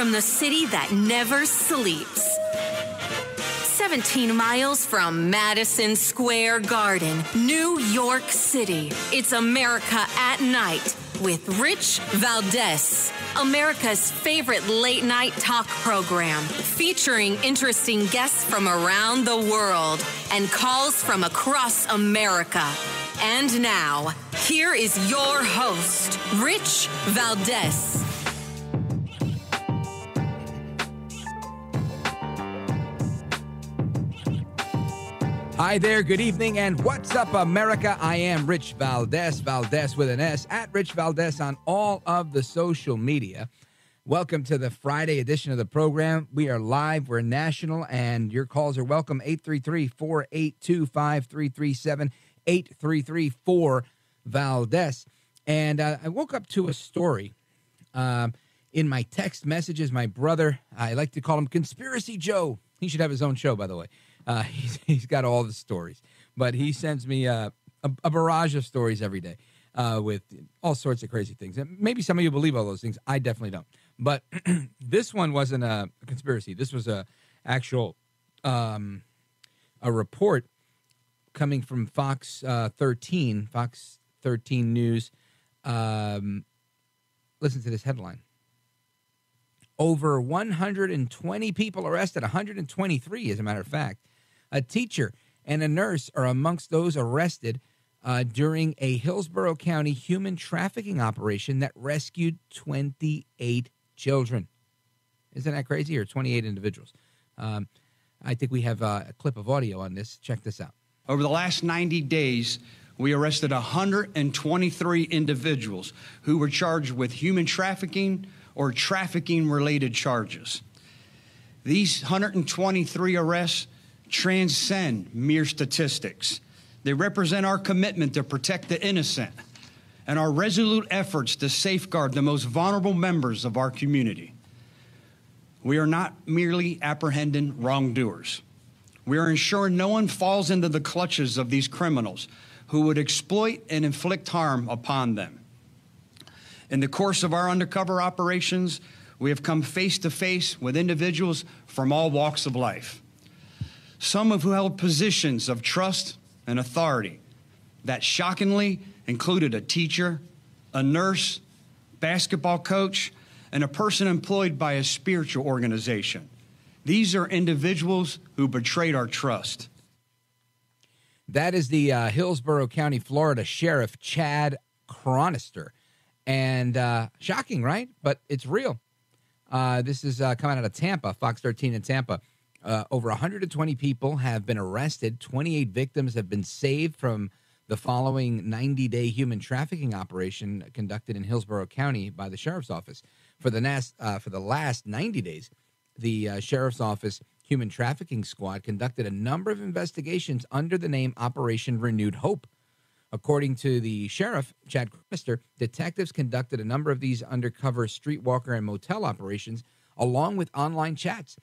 from the city that never sleeps. 17 miles from Madison Square Garden, New York City. It's America at Night with Rich Valdez. America's favorite late-night talk program, featuring interesting guests from around the world and calls from across America. And now, here is your host, Rich Valdez. Hi there, good evening, and what's up, America? I am Rich Valdez, Valdez with an S, at Rich Valdez on all of the social media. Welcome to the Friday edition of the program. We are live, we're national, and your calls are welcome. 833-482-5337, 833-4-VALDEZ. And I woke up to a story in my text messages. My brother, I like to call him Conspiracy Joe. He should have his own show, by the way. He's got all the stories, but he sends me a barrage of stories every day with all sorts of crazy things. And maybe some of you believe all those things. I definitely don't. But this one wasn't a conspiracy. This was a actual a report coming from Fox 13 News. Listen to this headline. Over 120 people arrested, 123 as a matter of fact. A teacher and a nurse are amongst those arrested during a Hillsborough County human trafficking operation that rescued 28 children. Isn't that crazy? Or 28 individuals. I think we have a clip of audio on this. Check this out. Over the last 90 days, we arrested 123 individuals who were charged with human trafficking or trafficking-related charges. These 123 arrests transcend mere statistics. They represent our commitment to protect the innocent and our resolute efforts to safeguard the most vulnerable members of our community. We are not merely apprehending wrongdoers. We are ensuring no one falls into the clutches of these criminals who would exploit and inflict harm upon them. In the course of our undercover operations, we have come face to face with individuals from all walks of life. Some of who held positions of trust and authority that shockingly included a teacher, a nurse, basketball coach, and a person employed by a spiritual organization. These are individuals who betrayed our trust. That is the Hillsborough County, Florida Sheriff Chad Chronister. And shocking, right? But it's real. This is coming out of Tampa, Fox 13 in Tampa. Over 120 people have been arrested. 28 victims have been saved from the following 90-day human trafficking operation conducted in Hillsborough County by the Sheriff's Office. For the last 90 days, the Sheriff's Office Human Trafficking Squad conducted a number of investigations under the name Operation Renewed Hope. According to the sheriff, Chad Chronister, detectives conducted a number of these undercover streetwalker and motel operations, along with online chats,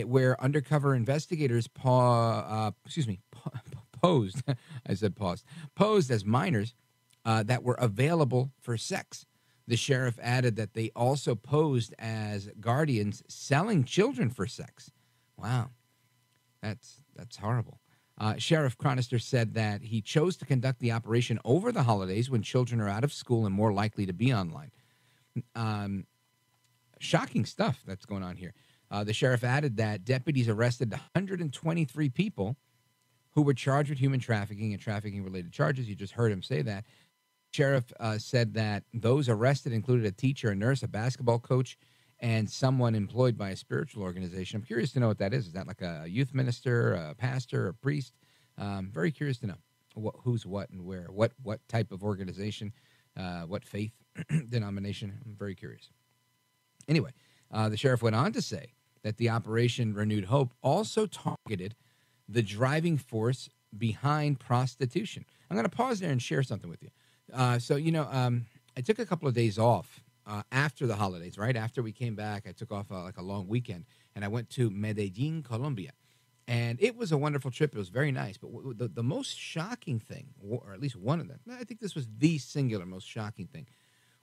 where undercover investigators posed as minors that were available for sex. The sheriff added that they also posed as guardians selling children for sex. Wow, that's horrible. Sheriff Chronister said that he chose to conduct the operation over the holidays when children are out of school and more likely to be online. Shocking stuff that's going on here. The sheriff added that deputies arrested 123 people who were charged with human trafficking and trafficking-related charges. You just heard him say that. Sheriff said that those arrested included a teacher, a nurse, a basketball coach, and someone employed by a spiritual organization. I'm curious to know what that is. Is that like a youth minister, a pastor, a priest? Very curious to know who's what and where, what type of organization, what faith denomination. I'm very curious. Anyway, the sheriff went on to say that the Operation Renewed Hope also targeted the driving force behind prostitution. I'm going to pause there and share something with you. I took a couple of days off after the holidays, right? After we came back, I took off like a long weekend, and I went to Medellin, Colombia. And it was a wonderful trip. It was very nice. But the most shocking thing, or at least one of them, I think this was the singular most shocking thing,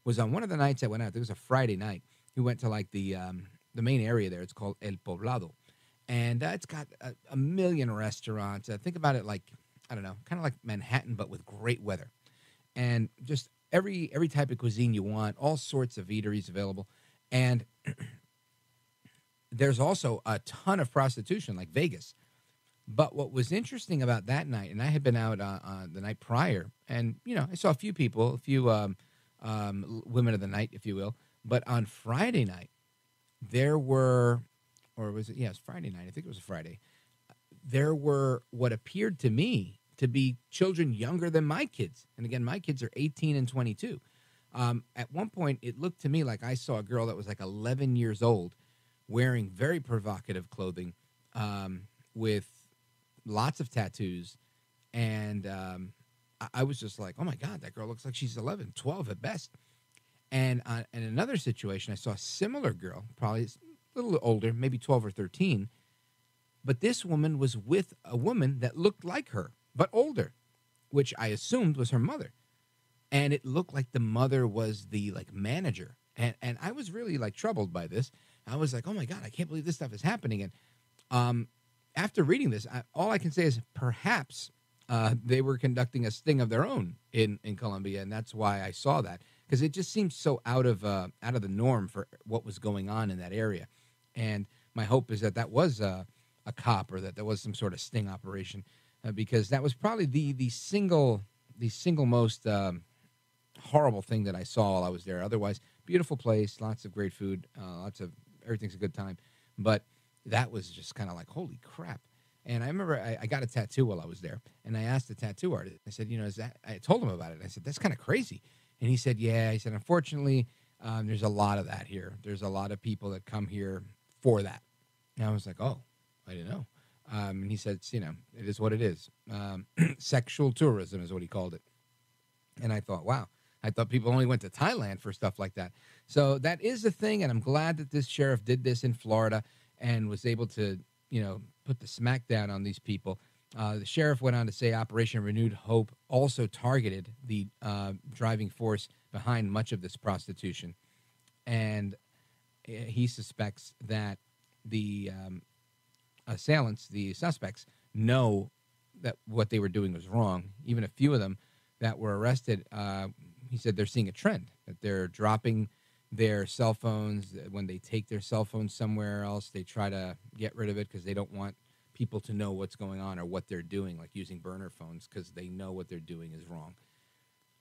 was on one of the nights I went out. It was a Friday night. We went to like the the main area there. It's called El Poblado. And it's got a million restaurants. Think about it like, I don't know, kind of like Manhattan, but with great weather. And just every type of cuisine you want, all sorts of eateries available. And there's also a ton of prostitution, like Vegas. But what was interesting about that night, and I had been out the night prior, and, I saw a few people, a few women of the night, if you will. But on Friday night, there were, or was it? Yeah, it was Friday night. I think it was a Friday. There were what appeared to me to be children younger than my kids. And again, my kids are 18 and 22. At one point, it looked to me like I saw a girl that was like 11 years old wearing very provocative clothing with lots of tattoos. And I was just like, oh, my God, that girl looks like she's 11, 12 at best. And in another situation, I saw a similar girl, probably a little older, maybe 12 or 13. But this woman was with a woman that looked like her, but older, which I assumed was her mother. And it looked like the mother was the manager. And I was really troubled by this. I was like, oh my God, I can't believe this stuff is happening. And after reading this, all I can say is perhaps they were conducting a sting of their own in Colombia. And that's why I saw that, because it just seems so out of the norm for what was going on in that area. And my hope is that was a cop, or that there was some sort of sting operation, because that was probably the single most horrible thing that I saw while I was there. Otherwise, beautiful place, lots of great food, everything's a good time. But that was just kind of like, holy crap. And I remember I got a tattoo while I was there, and I asked the tattoo artist, I said, I told him about it. I said, that's kind of crazy. And he said, yeah. He said, unfortunately, there's a lot of that here. There's a lot of people that come here for that. And I was like, oh, I didn't know. And he said, it is what it is. Sexual tourism is what he called it. And I thought, wow, I thought people only went to Thailand for stuff like that. So that is a thing, and I'm glad that this sheriff did this in Florida and was able to, put the smack down on these people. The sheriff went on to say Operation Renewed Hope also targeted the driving force behind much of this prostitution. And he suspects that the assailants, the suspects, know that what they were doing was wrong. Even a few of them that were arrested, he said they're seeing a trend, that they're dropping their cell phones. When they take their cell phones somewhere else, they try to get rid of it because they don't want people to know what's going on or what they're doing, like using burner phones, because they know what they're doing is wrong.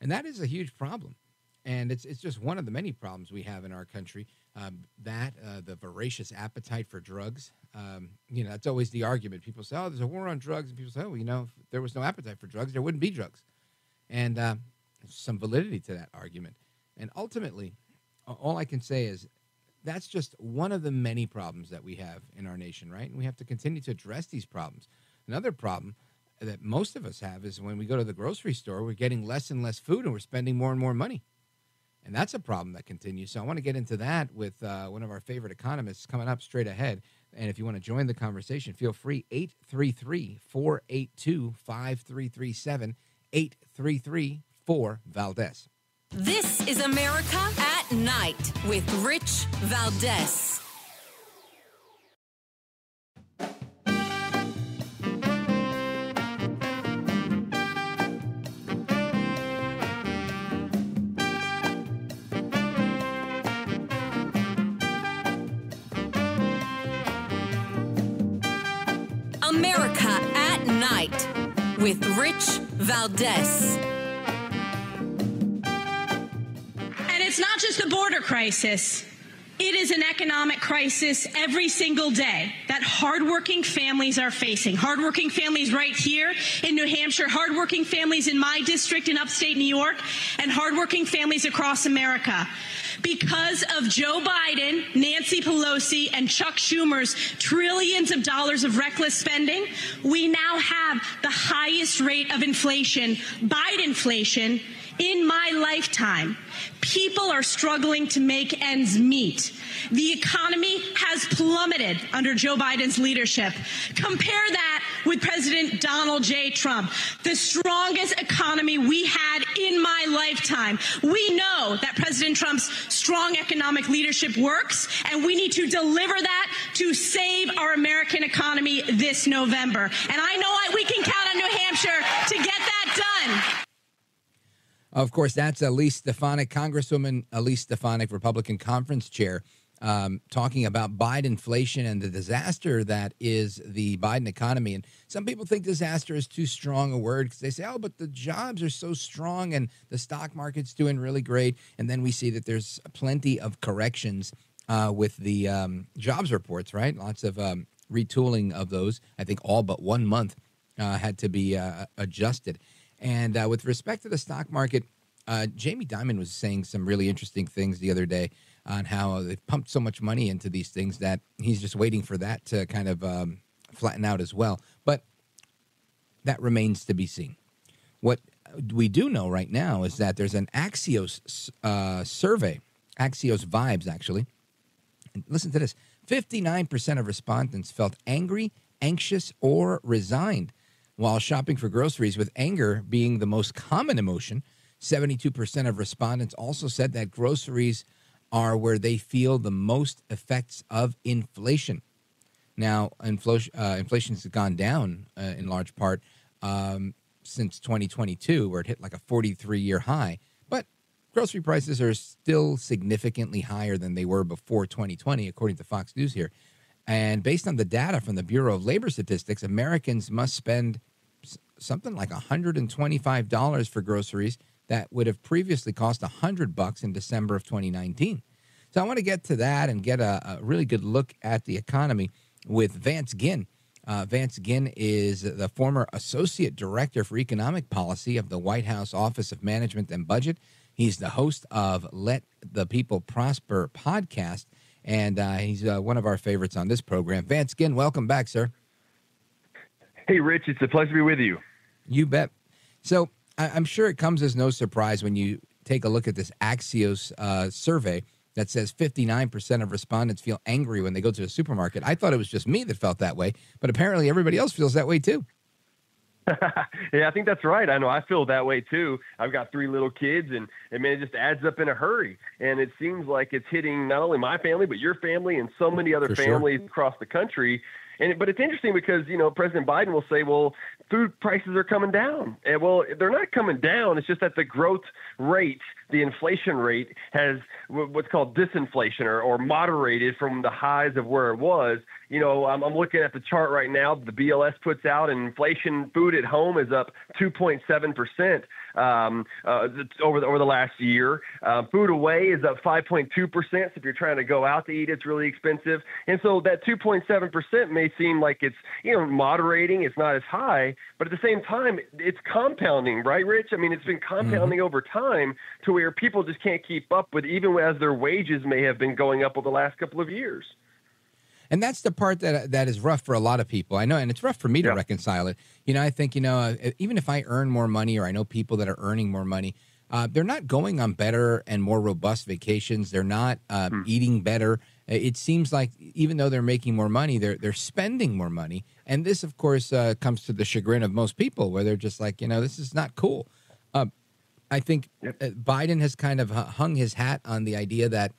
And that is a huge problem. And it's just one of the many problems we have in our country, the voracious appetite for drugs. That's always the argument. People say, oh, there's a war on drugs. And people say, oh, if there was no appetite for drugs, there wouldn't be drugs. And there's some validity to that argument. And ultimately, all I can say is that's just one of the many problems that we have in our nation, right? And we have to continue to address these problems. Another problem that most of us have is when we go to the grocery store, we're getting less and less food and we're spending more and more money. And that's a problem that continues. So I want to get into that with one of our favorite economists coming up straight ahead. And if you want to join the conversation, feel free, 833-482-5337, 833-4-VALDEZ. This is America at Night with Rich Valdez. America at Night with Rich Valdez. It's not just a border crisis. It is an economic crisis every single day that hardworking families are facing. Hardworking families right here in New Hampshire, hardworking families in my district in upstate New York, and hardworking families across America. Because of Joe Biden, Nancy Pelosi, and Chuck Schumer's trillions of dollars of reckless spending, we now have the highest rate of inflation, Bidenflation, in my lifetime. People are struggling to make ends meet. The economy has plummeted under Joe Biden's leadership. Compare that with President Donald J. Trump, the strongest economy we had had in my lifetime. We know that President Trump's strong economic leadership works, and we need to deliver that to save our American economy this November. And I know we can count on New Hampshire to get that done. Of course, that's Elise Stefanik, Congresswoman Elise Stefanik, Republican Conference Chair, talking about Bidenflation and the disaster that is the Biden economy. And some people think disaster is too strong a word because they say, oh, but the jobs are so strong and the stock market's doing really great. And then we see that there's plenty of corrections with the jobs reports, right? Lots of retooling of those. I think all but 1 month had to be adjusted. And with respect to the stock market, Jamie Dimon was saying some really interesting things the other day on how they've pumped so much money into these things that he's just waiting for that to kind of flatten out as well. But that remains to be seen. What we do know right now is that there's an Axios survey, Axios Vibes, actually. And listen to this. 59% of respondents felt angry, anxious, or resigned while shopping for groceries, with anger being the most common emotion. 72% of respondents also said that groceries are where they feel the most effects of inflation. Now, inflation has gone down in large part since 2022, where it hit like a 43-year high. But grocery prices are still significantly higher than they were before 2020, according to Fox News here. And based on the data from the Bureau of Labor Statistics, Americans must spend something like $125 for groceries that would have previously cost $100 in December of 2019. So I want to get to that and get a really good look at the economy with Vance Ginn. Vance Ginn is the former Associate Director for Economic Policy of the White House Office of Management and Budget. He's the host of Let the People Prosper podcast, and he's one of our favorites on this program. Vance Ginn, welcome back, sir. Hey, Rich, it's a pleasure to be with you. You bet. So I'm sure it comes as no surprise when you take a look at this Axios survey that says 59% of respondents feel angry when they go to the supermarket. I thought it was just me that felt that way, but apparently everybody else feels that way too. Yeah, I think that's right. I know I feel that way too. I've got 3 little kids, and man, it just adds up in a hurry. And it seems like it's hitting not only my family, but your family and so many other families across the country. But it's interesting because, President Biden will say, well, food prices are coming down. And, well, they're not coming down. It's just that the growth rate, the inflation rate, has what's called disinflation or moderated from the highs of where it was. I'm looking at the chart right now the BLS puts out, and inflation food at home is up 2.7%. Over the last year. Food away is up 5.2%. So if you're trying to go out to eat, it's really expensive. And so that 2.7% may seem like it's, moderating. It's not as high, but at the same time, it's compounding, right, Rich? I mean, it's been compounding over time to where people just can't keep up with, even as their wages may have been going up over the last couple of years. And that's the part that is rough for a lot of people. I know, and it's rough for me to reconcile it. I think, even if I earn more money, or I know people that are earning more money, they're not going on better and more robust vacations. They're not eating better. It seems like even though they're making more money, they're spending more money. And this, of course, comes to the chagrin of most people, where they're just like, this is not cool. I think Biden has kind of hung his hat on the idea that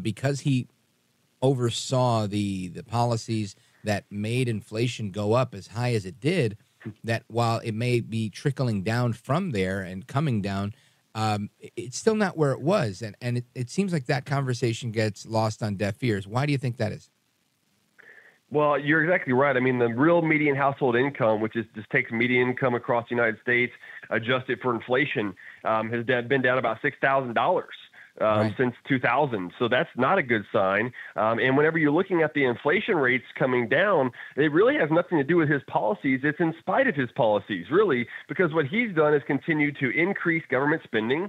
because he oversaw the policies that made inflation go up as high as it did, that while it may be trickling down from there and coming down, it's still not where it was. And it seems like that conversation gets lost on deaf ears. Why do you think that is? Well, you're exactly right. I mean, the real median household income, which is just takes median income across the United States, adjusted for inflation, has been down about $6,000. Since 2000. So that's not a good sign. And whenever you're looking at the inflation rates coming down, it really has nothing to do with his policies. It's in spite of his policies, really, because what he's done is continue to increase government spending.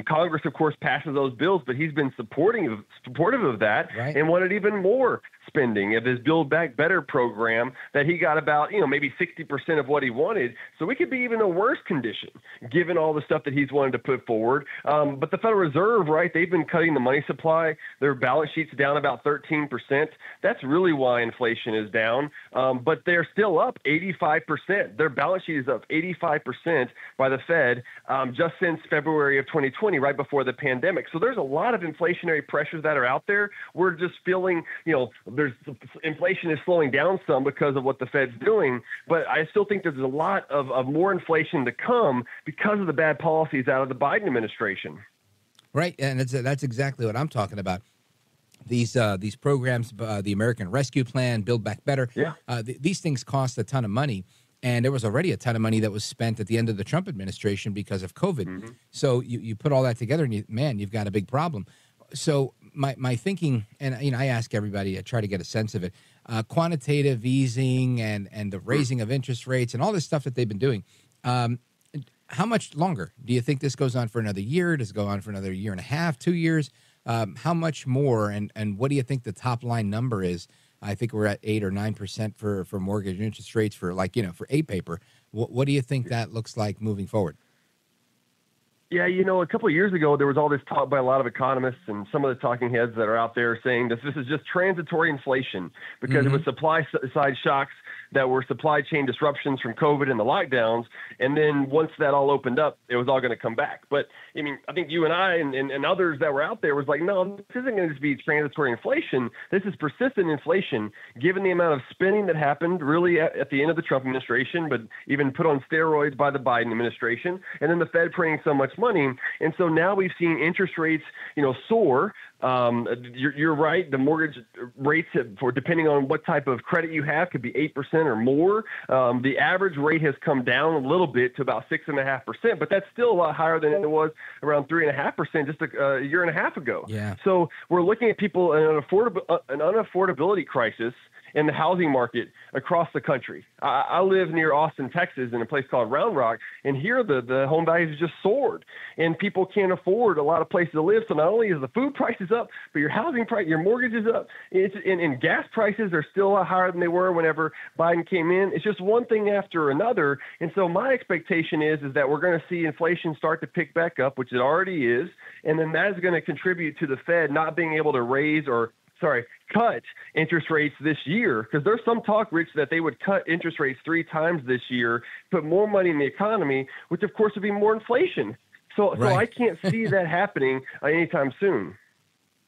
Congress, of course, passes those bills, but he's been supportive of that and wanted even more spending of his Build Back Better program that he got about, maybe 60% of what he wanted. So we could be even in a worse condition given all the stuff that he's wanted to put forward. But the Federal Reserve, right, they've been cutting the money supply. Their balance sheet's down about 13%. That's really why inflation is down. But they're still up 85%. Their balance sheet is up 85% by the Fed just since February of 2020, right before the pandemic. So there's a lot of inflationary pressures that are out there. We're just feeling, inflation is slowing down some because of what the Fed's doing. But I still think there's a lot of more inflation to come because of the bad policies out of the Biden administration. Right, and that's exactly what I'm talking about. These programs, the American Rescue Plan, Build Back Better, these things cost a ton of money. And there was already a ton of money that was spent at the end of the Trump administration because of COVID. Mm-hmm. So you put all that together and you've got a big problem. So my thinking, and I ask everybody, I try to get a sense of it, quantitative easing and the raising of interest rates and all this stuff that they've been doing. How much longer do you think this goes on for another year? Does it go on for another year and a half, 2 years? How much more? And what do you think the top line number is? I think we're at 8 or 9% for mortgage interest rates for for A paper. What do you think that looks like moving forward? Yeah, a couple of years ago, there was all this talk by a lot of economists and some of the talking heads that are out there saying this is just transitory inflation because it was supply side shocks that were supply chain disruptions from COVID and the lockdowns. And then once that all opened up, it was all going to come back. But I think you and I and others that were out there was like, no, this isn't going to just be transitory inflation. This is persistent inflation, given the amount of spending that happened really at the end of the Trump administration, but even put on steroids by the Biden administration. And then the Fed printing so much money. And so now we've seen interest rates, soar. You're right. The mortgage rates for depending on what type of credit you have could be 8% or more. The average rate has come down a little bit to about 6.5%, but that's still a lot higher than it was around 3.5% just a year and a half ago. Yeah. So we're looking at people in an unaffordability crisis in the housing market across the country. I live near Austin, Texas, in a place called Round Rock, and here the home values just soared, and people can't afford a lot of places to live. So not only is the food prices up, but your housing price, your mortgage is up. And gas prices are still a lot higher than they were whenever Biden came in. It's just one thing after another. And so my expectation is that we're going to see inflation start to pick back up, which it already is, and then that is going to contribute to the Fed not being able to cut interest rates this year, because there's some talk, Rich, that they would cut interest rates 3 times this year, put more money in the economy, which of course would be more inflation. So I can't see that happening anytime soon.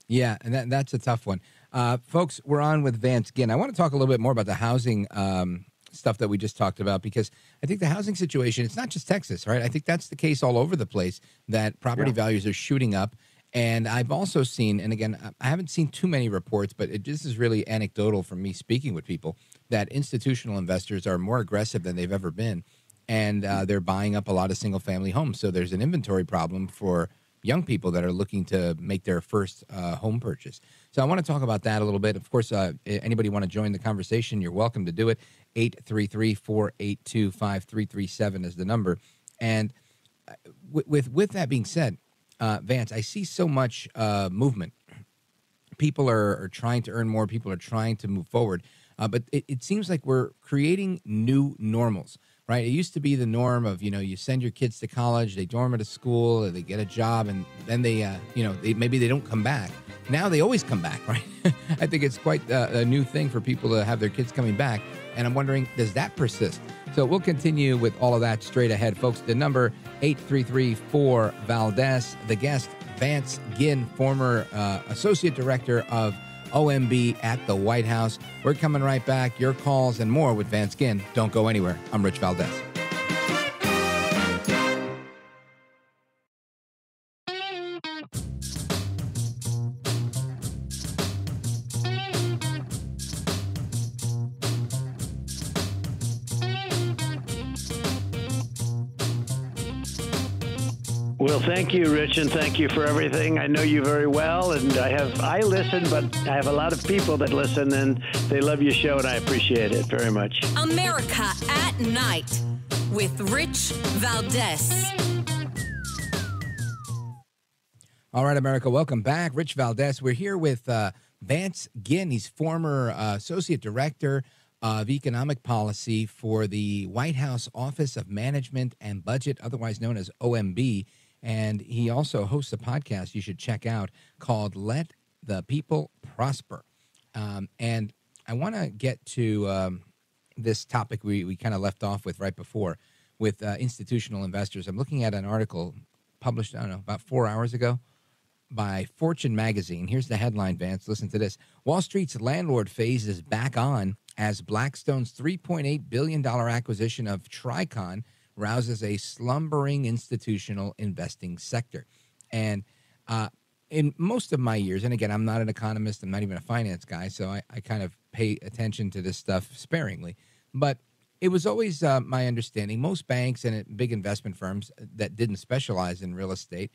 Yeah, and that's a tough one. Folks, we're on with Vance Ginn. I want to talk a little bit more about the housing stuff that we just talked about, because I think the housing situation, it's not just Texas, right? I think that's the case all over the place, that property values are shooting up. And I've also seen, and again, I haven't seen too many reports, but this is really anecdotal from me speaking with people, that institutional investors are more aggressive than they've ever been. And they're buying up a lot of single-family homes. So there's an inventory problem for young people that are looking to make their first home purchase. So I want to talk about that a little bit. Of course, anybody want to join the conversation, you're welcome to do it. 833-482-5337 is the number. And with that being said, Vance, I see so much movement. People are trying to earn more. People are trying to move forward. But it seems like we're creating new normals, right? It used to be the norm of, you send your kids to college, they dorm at a school, or they get a job, and then maybe they don't come back. Now they always come back, right? I think it's quite a new thing for people to have their kids coming back. And I'm wondering, does that persist? So we'll continue with all of that straight ahead, folks. The number 833-4-VALDEZ. The guest, Vance Ginn, former Associate Director of OMB at the White House. We're coming right back. Your calls and more with Vance Ginn. Don't go anywhere. I'm Rich Valdez. Well, thank you, Rich, and thank you for everything. I know you very well, and I listen, but I have a lot of people that listen, and they love your show, and I appreciate it very much. America at Night with Rich Valdez. All right, America, welcome back. Rich Valdez. We're here with Vance Ginn. He's former Associate Director of Economic Policy for the White House Office of Management and Budget, otherwise known as OMB. And he also hosts a podcast you should check out called Let the People Prosper. And I want to get to this topic we kind of left off with right before with institutional investors. I'm looking at an article published, I don't know, about 4 hours ago by Fortune magazine. Here's the headline, Vance. Listen to this. Wall Street's landlord phase is back on as Blackstone's $3.8 billion acquisition of Tricon rouses a slumbering institutional investing sector. And in most of my years, and again, I'm not an economist, I'm not even a finance guy, so I kind of pay attention to this stuff sparingly. But it was always my understanding, most banks and big investment firms that didn't specialize in real estate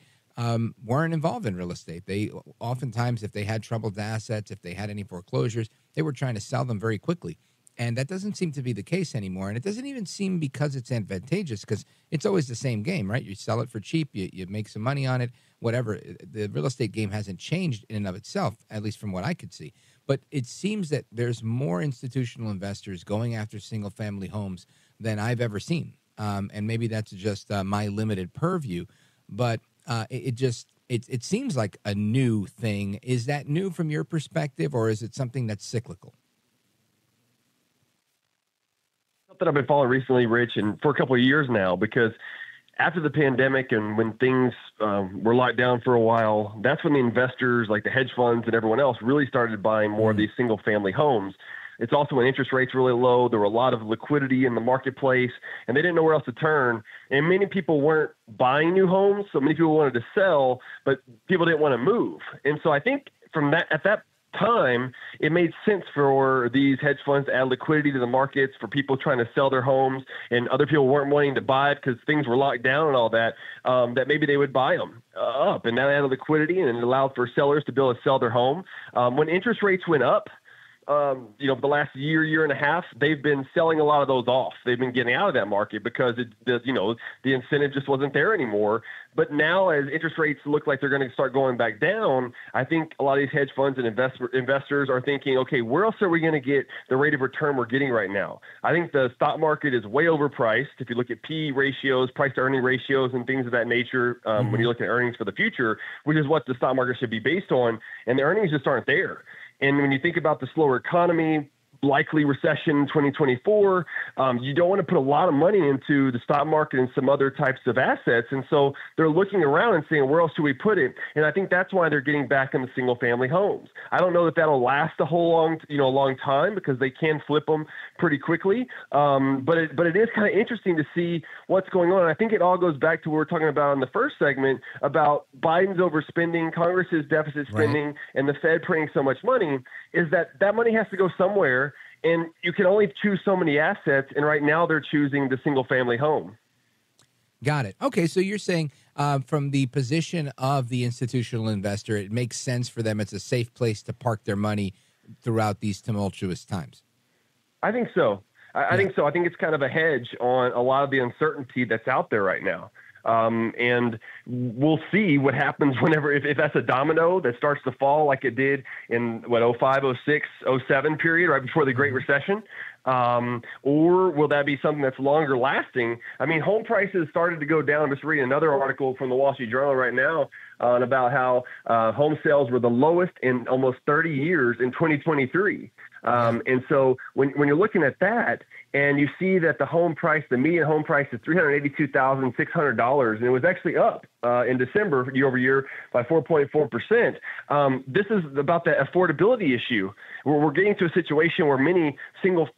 weren't involved in real estate. They oftentimes, if they had troubled assets, if they had any foreclosures, they were trying to sell them very quickly. And that doesn't seem to be the case anymore. And it doesn't even seem because it's advantageous, because it's always the same game, right? You sell it for cheap, you make some money on it, whatever. The real estate game hasn't changed in and of itself, at least from what I could see. But it seems that there's more institutional investors going after single-family homes than I've ever seen. And maybe that's just my limited purview. But it seems like a new thing. Is that new from your perspective, or is it something that's cyclical? That I've been following recently, Rich, and for a couple of years now, because after the pandemic and when things were locked down for a while, that's when the investors like the hedge funds and everyone else really started buying more of these single family homes. It's also when interest rates were really low, there were a lot of liquidity in the marketplace, and they didn't know where else to turn. And many people weren't buying new homes, so many people wanted to sell, but people didn't want to move. And so I think at that time, it made sense for these hedge funds to add liquidity to the markets for people trying to sell their homes, and other people weren't wanting to buy it because things were locked down and all that, that maybe they would buy them up. And that added liquidity, and it allowed for sellers to be able to sell their home. When interest rates went up, the last year and a half, they've been selling a lot of those off. They've been getting out of that market because the incentive just wasn't there anymore. But now, as interest rates look like they're going to start going back down, I think a lot of these hedge funds and investors are thinking, okay, where else are we going to get the rate of return we're getting right now? I think the stock market is way overpriced. If you look at PE ratios, price to earning ratios, and things of that nature, when you look at earnings for the future, which is what the stock market should be based on, and the earnings just aren't there. And when you think about the slower economy, likely recession in 2024, you don't want to put a lot of money into the stock market and some other types of assets. And so they're looking around and saying, where else do we put it? And I think that's why they're getting back into single family homes. I don't know that that'll last a long time, because they can flip them pretty quickly. But it is kind of interesting to see what's going on. And I think it all goes back to what we were talking about in the first segment about Biden's overspending, Congress's deficit spending, right, and the Fed printing so much money, is that money has to go somewhere. And you can only choose so many assets, and right now they're choosing the single-family home. Got it. Okay, so you're saying from the position of the institutional investor, it makes sense for them. It's a safe place to park their money throughout these tumultuous times. I think so. I think so. I think it's kind of a hedge on a lot of the uncertainty that's out there right now. And we'll see what happens if that's a domino that starts to fall like it did in 05, 06, 07 period, right before the Great Recession. Or will that be something that's longer lasting? I mean, home prices started to go down. I'm just reading another article from the Wall Street Journal right now about how home sales were the lowest in almost 30 years in 2023. And so when you're looking at that and you see that the median home price is $382,600, and it was actually up in December year over year by 4.4%. This is about the affordability issue. We're getting to a situation where many single,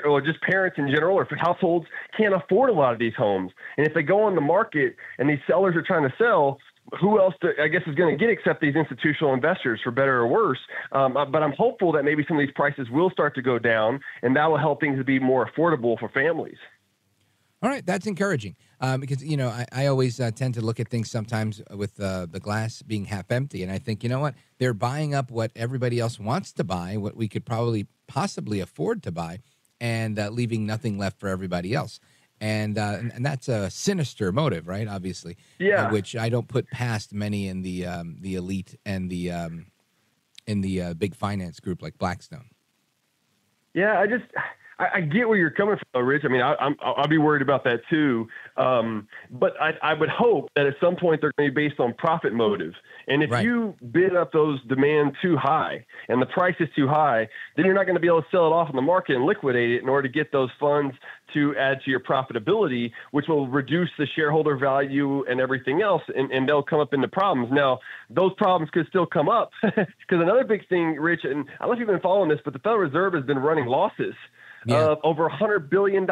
or just parents in general, or households can't afford a lot of these homes. And if they go on the market and these sellers are trying to sell, who else, is going to get except these institutional investors, for better or worse? But I'm hopeful that maybe some of these prices will start to go down, and that will help things be more affordable for families. All right, that's encouraging because, I always tend to look at things sometimes with the glass being half empty. And I think, you know what, they're buying up what everybody else wants to buy, what we could possibly afford to buy, and leaving nothing left for everybody else. And that's a sinister motive, right? Obviously, yeah. Which I don't put past many in the elite and the in the big finance group like Blackstone. Yeah, I get where you're coming from, Rich. I mean, I'll be worried about that too. But I would hope that at some point they're going to be based on profit motive. And if you bid up those demand too high and the price is too high, then you're not going to be able to sell it off in the market and liquidate it in order to get those funds to add to your profitability, which will reduce the shareholder value and everything else, and they'll come up into problems. Now, those problems could still come up because another big thing, Rich, and I don't know if you've been following this, but the Federal Reserve has been running losses of over $100 billion.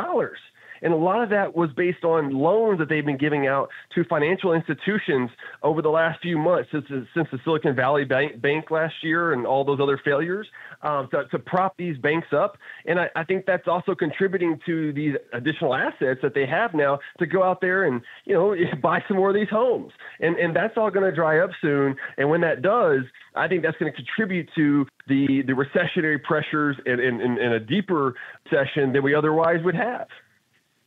And a lot of that was based on loans that they've been giving out to financial institutions over the last few months since the Silicon Valley Bank last year and all those other failures to prop these banks up. And I think that's also contributing to these additional assets that they have now to go out there and, buy some more of these homes. And that's all going to dry up soon. And when that does, I think that's going to contribute to the recessionary pressures in a deeper recession than we otherwise would have.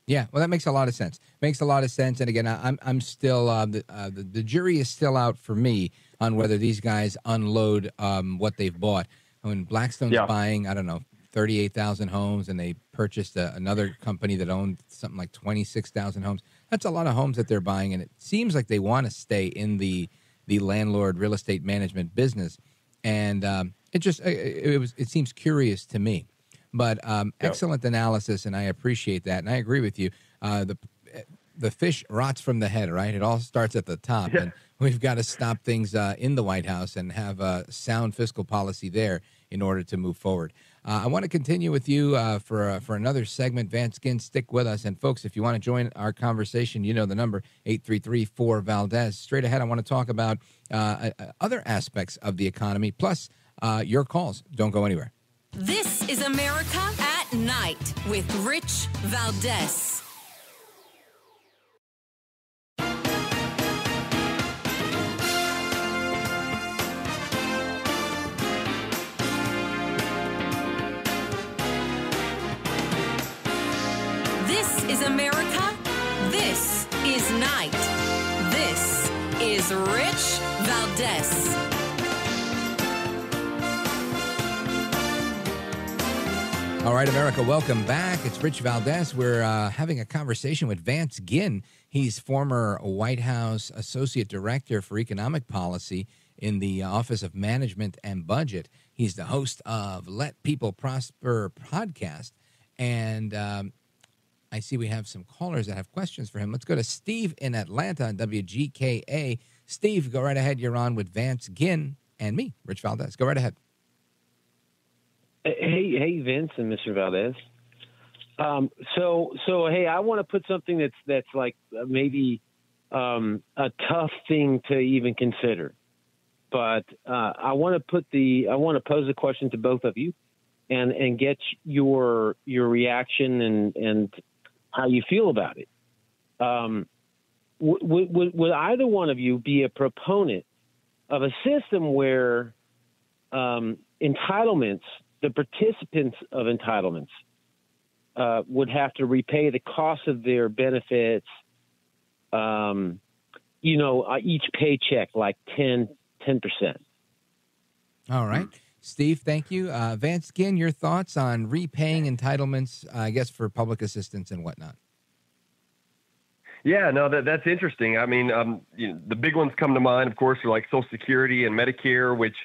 Yeah, well, that makes a lot of sense. And again, I'm still the jury is still out for me on whether these guys unload what they've bought. When Blackstone's buying, 38,000 homes, and they purchased another company that owned something like 26,000 homes. That's a lot of homes that they're buying, and it seems like they want to stay in the landlord real estate management business. And it seems curious to me. But excellent analysis, and I appreciate that, and I agree with you. The fish rots from the head, right? It all starts at the top, and we've got to stop things in the White House and have a sound fiscal policy there in order to move forward. I want to continue with you for another segment. Vance Ginn, stick with us. And, folks, if you want to join our conversation, you know the number, 833-4-VALDEZ. Straight ahead, I want to talk about other aspects of the economy, plus your calls. Don't go anywhere. This is America at Night with Rich Valdez. This is America. This is Night. This is Rich Valdez. All right, America, welcome back. It's Rich Valdez. We're having a conversation with Vance Ginn. He's former White House Associate Director for Economic Policy in the Office of Management and Budget. He's the host of Let People Prosper podcast. And I see we have some callers that have questions for him. Let's go to Steve in Atlanta on WGKA. Steve, go right ahead. You're on with Vance Ginn and me, Rich Valdez. Go right ahead. Hey, Vince and Mr. Valdez. So hey, I want to put something that's like maybe a tough thing to even consider, but I want to pose a question to both of you, and get your reaction and how you feel about it. Would either one of you be a proponent of a system where entitlements, the participants of entitlements, would have to repay the cost of their benefits, each paycheck, like 10%? All right. Steve, thank you. Vance Ginn, your thoughts on repaying entitlements, I guess, for public assistance and whatnot? Yeah, no, that's interesting. I mean, the big ones come to mind, of course, are like Social Security and Medicare, which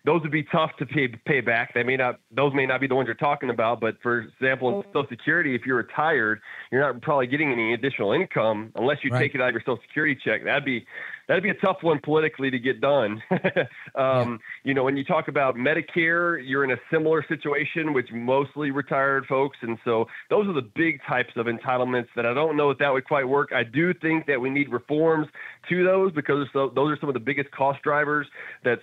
those would be tough to pay back. Those may not be the ones you're talking about, but for example, in Social Security, if you're retired, you're not probably getting any additional income unless you take it out of your Social Security check. That'd be a tough one politically to get done. When you talk about Medicare, you're in a similar situation with mostly retired folks. And so those are the big types of entitlements that I don't know if that would quite work. I do think that we need reforms to those because those are some of the biggest cost drivers that's,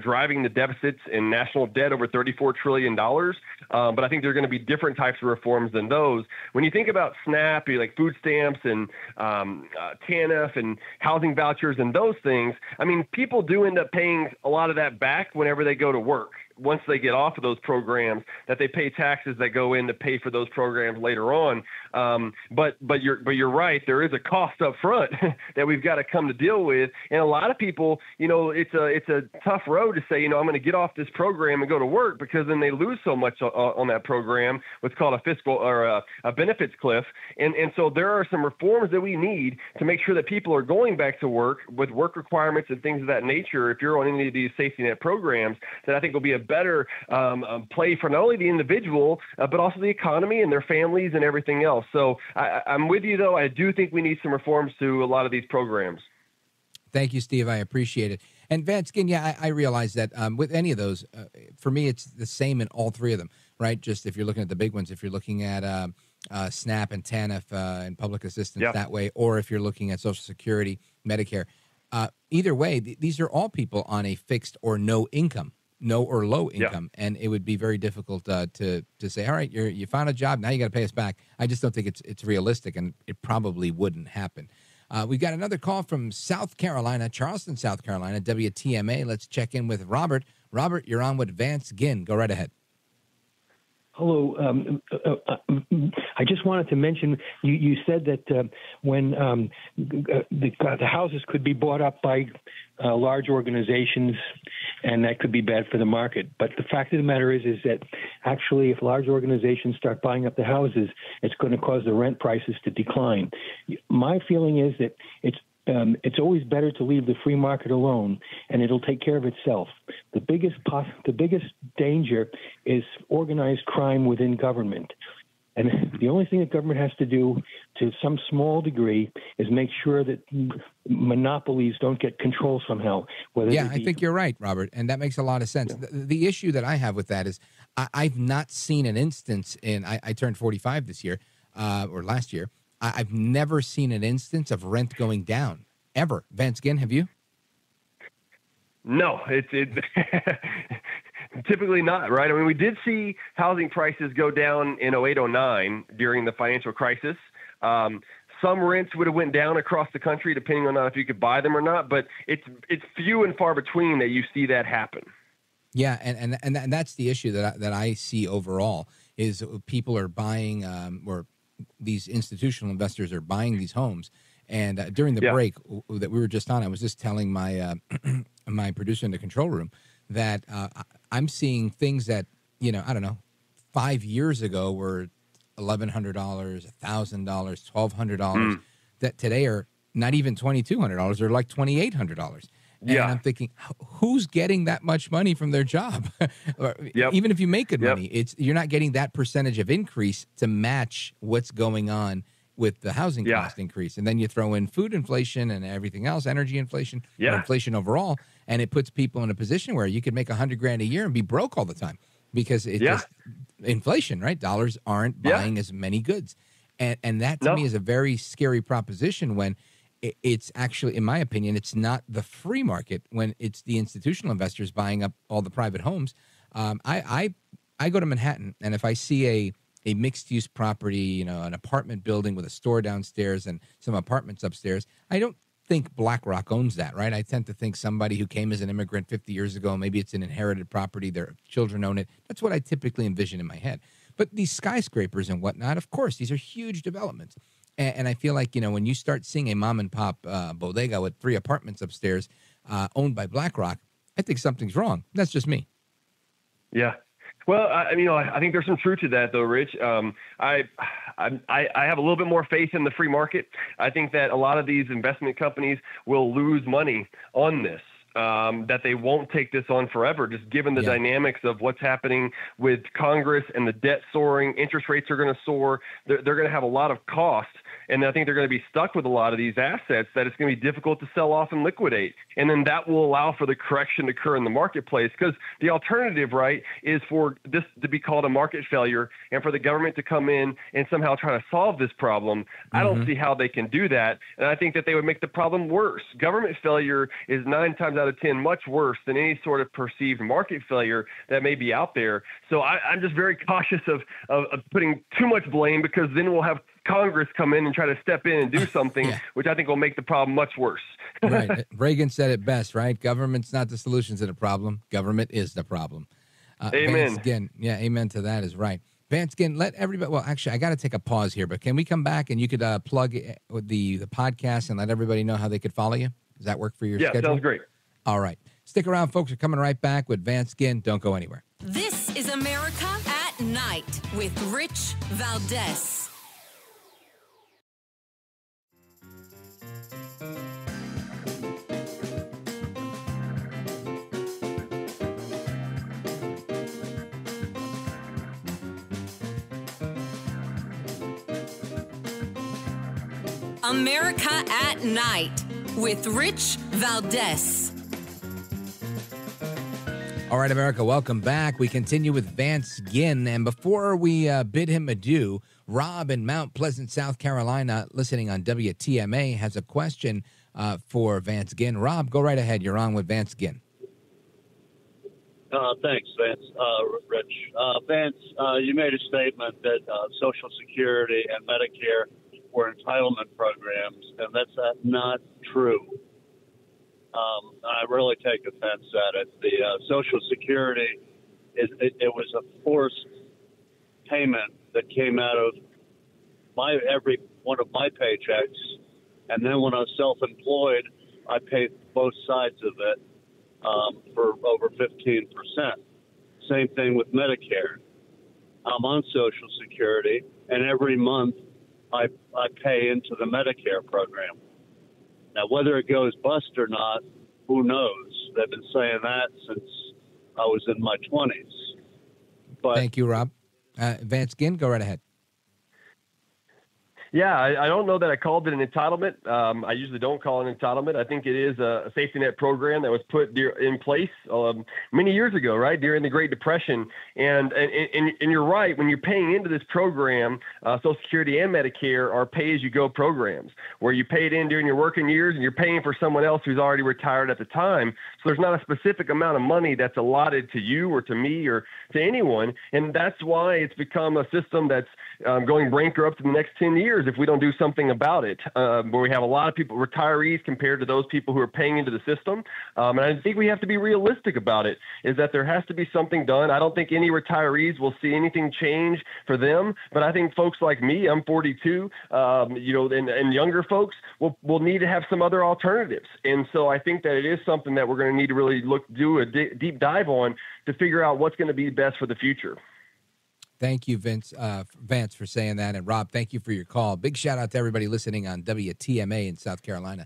driving the deficits in national debt over $34 trillion. But I think there are going to be different types of reforms than those. When you think about SNAP, like food stamps and TANF and housing vouchers and those things, I mean, people do end up paying a lot of that back whenever they go to work. once they get off of those programs, that they pay taxes that go in to pay for those programs later on. But you're right. There is a cost up front that we've got to come to deal with. And a lot of people, it's a tough road to say, I'm going to get off this program and go to work, because then they lose so much on that program, what's called a fiscal or a benefits cliff. And so there are some reforms that we need to make sure that people are going back to work with work requirements and things of that nature. If you're on any of these safety net programs, that I think will be a better play for not only the individual, but also the economy and their families and everything else. So I'm with you, though. I do think we need some reforms to a lot of these programs. Thank you, Steve. I appreciate it. And Vance Ginn, I realize that with any of those, for me, it's the same in all three of them, right? Just if you're looking at the big ones, if you're looking at SNAP and TANF and public assistance that way, or if you're looking at Social Security, Medicare, either way, these are all people on a fixed or no income, no or low income. And it would be very difficult to say, all right, you found a job, now you got to pay us back. I just don't think it's realistic, and it probably wouldn't happen. We've got another call from South Carolina, Charleston, South Carolina, WTMA. Let's check in with Robert. Robert, you're on with Vance Ginn. Go right ahead. Hello. I just wanted to mention, you said that when the houses could be bought up by large organizations, and that could be bad for the market. But the fact of the matter is that actually, if large organizations start buying up the houses, it's going to cause the rent prices to decline. My feeling is that it's always better to leave the free market alone, and it'll take care of itself. The biggest danger is organized crime within government. And the only thing that government has to do, to some small degree, is make sure that monopolies don't get control somehow. I think you're right, Robert, and that makes a lot of sense. Yeah. The issue that I have with that is I've not seen an instance I turned 45 this year, or last year. I've never seen an instance of rent going down, ever. Vance Ginn, have you? No, it's typically not, right? I mean, we did see housing prices go down in 08-09 during the financial crisis. Some rents would have went down across the country, depending on if you could buy them or not. But it's few and far between that you see that happen. Yeah, and that's the issue that I see overall is people are buying or these institutional investors are buying these homes. And during the break that we were just on, I was just telling my my producer in the control room that I'm seeing things that, I don't know, 5 years ago were $1,100, $1,000, $1,200 that today are not even $2,200. They're like $2,800. And I'm thinking, who's getting that much money from their job? Even if you make good money, you're not getting that percentage of increase to match what's going on with the housing cost increase. And then you throw in food inflation and everything else, energy inflation, or inflation overall, and it puts people in a position where you could make $100,000 a year and be broke all the time because it's just inflation, right? Dollars aren't buying as many goods. And that to me is a very scary proposition when it's actually, in my opinion, it's not the free market when it's the institutional investors buying up all the private homes. I go to Manhattan, and if I see a mixed-use property, an apartment building with a store downstairs and some apartments upstairs, I don't think BlackRock owns that, right? I tend to think somebody who came as an immigrant 50 years ago, maybe it's an inherited property, their children own it. That's what I typically envision in my head. But these skyscrapers and whatnot, of course, these are huge developments. And I feel like, when you start seeing a mom-and-pop bodega with 3 apartments upstairs owned by BlackRock, I think something's wrong. That's just me. Yeah. Well, I think there's some truth to that, though, Rich. I have a little bit more faith in the free market. I think that a lot of these investment companies will lose money on this. That they won't take this on forever, just given the dynamics of what's happening with Congress and the debt soaring. Interest rates are going to soar. They're going to have a lot of costs. And I think they're going to be stuck with a lot of these assets that it's going to be difficult to sell off and liquidate. And then that will allow for the correction to occur in the marketplace, because the alternative, right, is for this to be called a market failure and for the government to come in and somehow try to solve this problem. I don't see how they can do that. And I think that they would make the problem worse. Government failure is 9 times out of 10 much worse than any sort of perceived market failure that may be out there. So I'm just very cautious of putting too much blame, because then we'll have Congress come in and try to step in and do something, which I think will make the problem much worse. Right. Reagan said it best, right? Government's not the solution to the problem. Government is the problem. Amen. Vance Ginn, yeah, amen to that is right. Vance Ginn, let everybody. Well, actually, I got to take a pause here, but can we come back and you could plug the podcast and let everybody know how they could follow you? Does that work for your schedule? Yeah, sounds great. All right. Stick around, folks. We're coming right back with Vance Ginn. Don't go anywhere. This is America at Night with Rich Valdez. America at Night with Rich Valdez. All right, America, welcome back. We continue with Vance Ginn. And before we bid him adieu, Rob in Mount Pleasant, South Carolina, listening on WTMA, has a question for Vance Ginn. Rob, go right ahead. You're on with Vance Ginn. Thanks, Vance. Rich. Vance, you made a statement that Social Security and Medicare were entitlement programs, and that's not true. I really take offense at it. The Social Security, it was a forced payment that came out of every one of my paychecks, and then when I was self-employed, I paid both sides of it for over 15%. Same thing with Medicare. I'm on Social Security, and every month I pay into the Medicare program. Now, whether it goes bust or not, who knows? They've been saying that since I was in my 20s. But thank you, Rob. Vance Ginn, go right ahead. Yeah, I don't know that I called it an entitlement. I usually don't call it an entitlement. I think it is a safety net program that was put in place many years ago, right, during the Great Depression. And you're right, when you're paying into this program, Social Security and Medicare are pay-as-you-go programs where you paid in during your working years and you're paying for someone else who's already retired at the time. So there's not a specific amount of money that's allotted to you or to me or to anyone. And that's why it's become a system that's going bankrupt in the next 10 years if we don't do something about it, where we have a lot of people, retirees compared to those people who are paying into the system. And I think we have to be realistic about it, is that there has to be something done. I don't think any retirees will see anything change for them, but I think folks like me, I'm 42, and younger folks will need to have some other alternatives. And so I think that it is something that we're going to need to really do a deep dive on to figure out what's going to be best for the future. Thank you, Vance, for saying that. And Rob, thank you for your call. Big shout out to everybody listening on WTMA in South Carolina.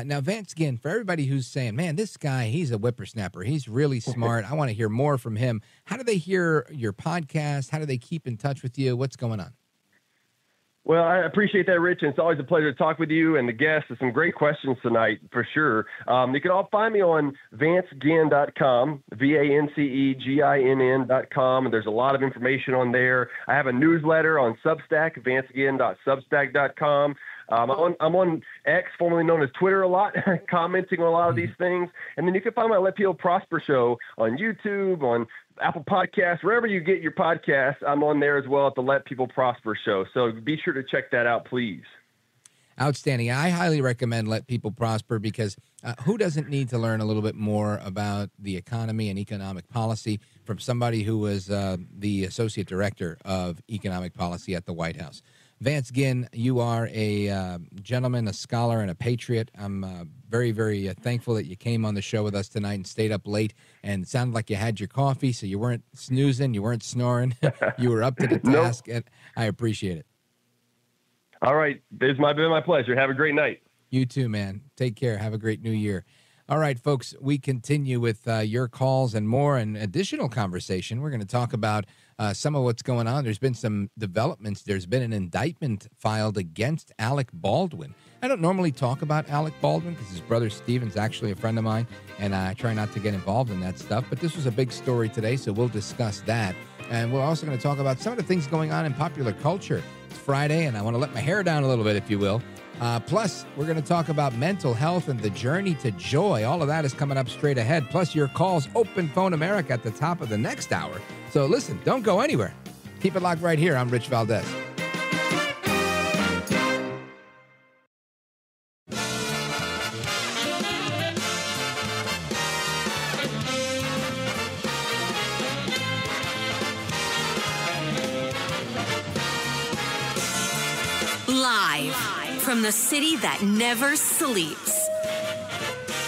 Now, Vance Ginn, for everybody who's saying, man, this guy, he's a whippersnapper. He's really smart. I want to hear more from him. How do they hear your podcast? How do they keep in touch with you? What's going on? Well, I appreciate that, Rich, and it's always a pleasure to talk with you and the guests. There's some great questions tonight, for sure. You can all find me on vanceginn.com, VANCEGINN.com, and there's a lot of information on there. I have a newsletter on Substack, vanceginn.substack.com. I'm on X, formerly known as Twitter, a lot, commenting on a lot of these things. And then you can find my Let People Prosper show on YouTube, on Apple Podcasts, wherever you get your podcasts. I'm on there as well at the Let People Prosper show. So be sure to check that out, please. Outstanding. I highly recommend Let People Prosper because who doesn't need to learn a little bit more about the economy and economic policy from somebody who was the Associate Director of Economic Policy at the White House? Vance Ginn, you are a gentleman, a scholar, and a patriot. I'm very, very thankful that you came on the show with us tonight and stayed up late and it sounded like you had your coffee, so you weren't snoozing, you weren't snoring. You were up to the task, and I appreciate it. All right. It's been my pleasure. Have a great night. You too, man. Take care. Have a great new year. All right, folks, we continue with your calls and more and additional conversation. We're going to talk about some of what's going on. There's been some developments. There's been an indictment filed against Alec Baldwin. I don't normally talk about Alec Baldwin because his brother Steven's actually a friend of mine, and I try not to get involved in that stuff. But this was a big story today, so we'll discuss that. And we're also going to talk about some of the things going on in popular culture. It's Friday, and I want to let my hair down a little bit, if you will. Plus, we're going to talk about mental health and the journey to joy. All of that is coming up straight ahead. Plus, your calls, Open Phone America, at the top of the next hour. So listen, don't go anywhere. Keep it locked right here. I'm Rich Valdez. Live from the city that never sleeps.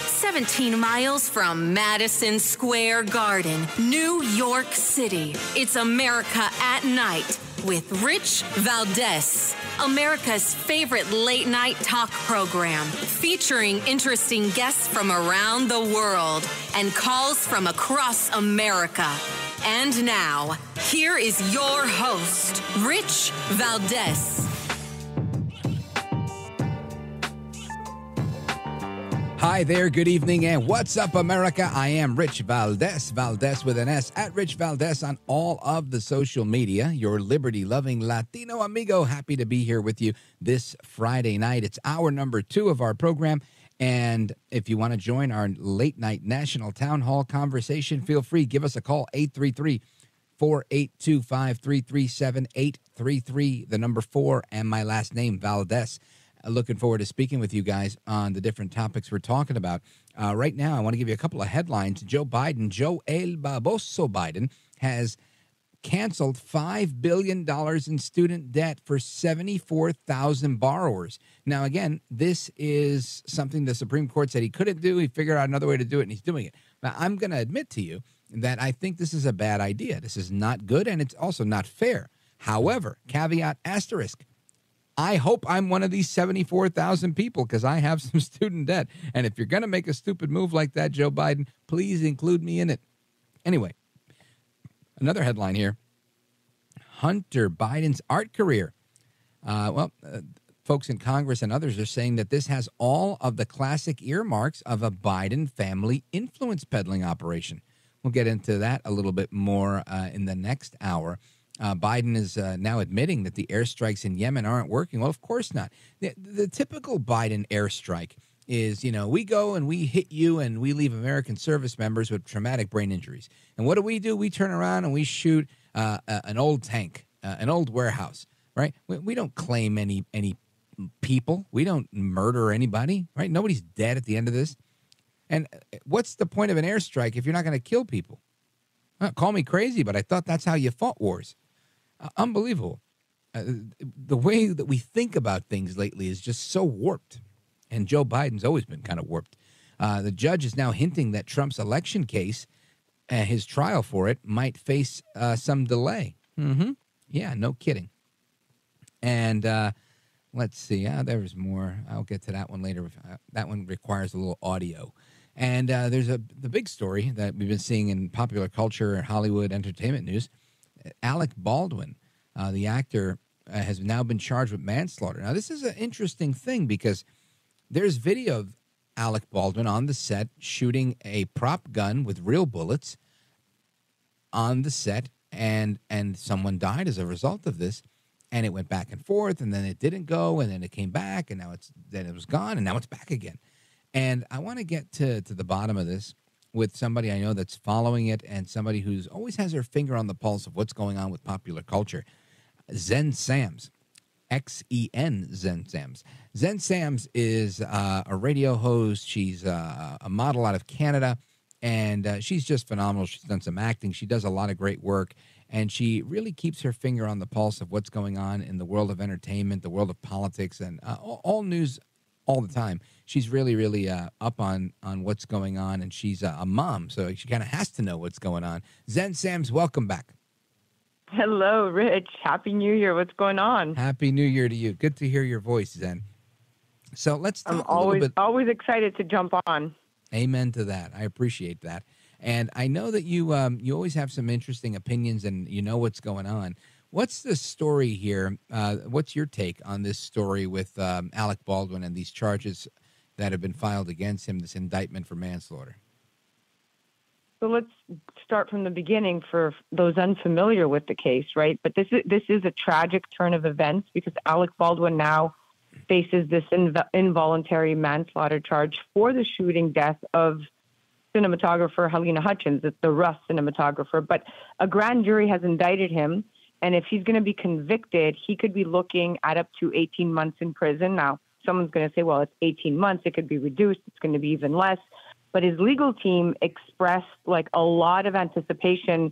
17 miles from Madison Square Garden, New York City. It's America at Night with Rich Valdez, America's favorite late night talk program, featuring interesting guests from around the world and calls from across America. And now, here is your host, Rich Valdez. Hi there, good evening, and what's up, America? I am Rich Valdez, Valdez with an S, at Rich Valdez on all of the social media, your liberty-loving Latino amigo. Happy to be here with you this Friday night. It's hour number 2 of our program, and if you want to join our late-night national town hall conversation, feel free. Give us a call, 833-482-5337-833, the number 4, and my last name, Valdez. Looking forward to speaking with you guys on the different topics we're talking about. Right now, I want to give you a couple of headlines. Joe El Baboso Biden, has canceled $5 billion in student debt for 74,000 borrowers. Now, again, this is something the Supreme Court said he couldn't do. He figured out another way to do it, and he's doing it. Now, I'm going to admit to you that I think this is a bad idea. This is not good, and it's also not fair. However, caveat asterisk, I hope I'm one of these 74,000 people because I have some student debt. And if you're going to make a stupid move like that, Joe Biden, please include me in it. Anyway, another headline here. Hunter Biden's art career. Folks in Congress and others are saying that this has all of the classic earmarks of a Biden family influence peddling operation. We'll get into that a little bit more in the next hour. Biden is now admitting that the airstrikes in Yemen aren't working. Well, of course not. The typical Biden airstrike is, we go and we hit you and we leave American service members with traumatic brain injuries. And what do? We turn around and we shoot an old tank, an old warehouse, right? We don't claim any people. We don't murder anybody, right? Nobody's dead at the end of this. And what's the point of an airstrike if you're not going to kill people? Call me crazy, but I thought that's how you fought wars. Unbelievable. The way that we think about things lately is just so warped. And Joe Biden's always been kind of warped. The judge is now hinting that Trump's election case, his trial for it, might face some delay. Mm-hmm. Yeah, no kidding. And let's see. There's more. I'll get to that one later. That one requires a little audio. And there's the big story that we've been seeing in popular culture and Hollywood entertainment news. Alec Baldwin, the actor, has now been charged with manslaughter. Now, this is an interesting thing because there's video of Alec Baldwin on the set shooting a prop gun with real bullets on the set, and someone died as a result of this. And it went back and forth, and then it didn't go, and then it came back, and now it was gone, and now it's back again. And I want to get to the bottom of this with somebody I know that's following it and somebody who's always has their finger on the pulse of what's going on with popular culture. Zen Sams, X-E-N, Zen Sams. Zen Sams is a radio host. She's a model out of Canada, and she's just phenomenal. She's done some acting. She does a lot of great work, and she really keeps her finger on the pulse of what's going on in the world of entertainment, the world of politics, and all news all the time. She's really, really up on what's going on, and she's a mom, so she kind of has to know what's going on. Zen Sams, welcome back. Hello, Rich. Happy New Year. What's going on? Happy New Year to you. Good to hear your voice, Zen. So let's talk a little bit. Always excited to jump on. Amen to that. I appreciate that. And I know that you always have some interesting opinions, and you know what's going on. What's the story here? What's your take on this story with Alec Baldwin and these charges that have been filed against him, this indictment for manslaughter? So let's start from the beginning for those unfamiliar with the case, right? But this is a tragic turn of events because Alec Baldwin now faces this involuntary manslaughter charge for the shooting death of cinematographer Halyna Hutchins. It's the Rust cinematographer. But a grand jury has indicted him. And if he's going to be convicted, he could be looking at up to 18 months in prison. Now, someone's going to say, well, it's 18 months. It could be reduced. It's going to be even less. But his legal team expressed like a lot of anticipation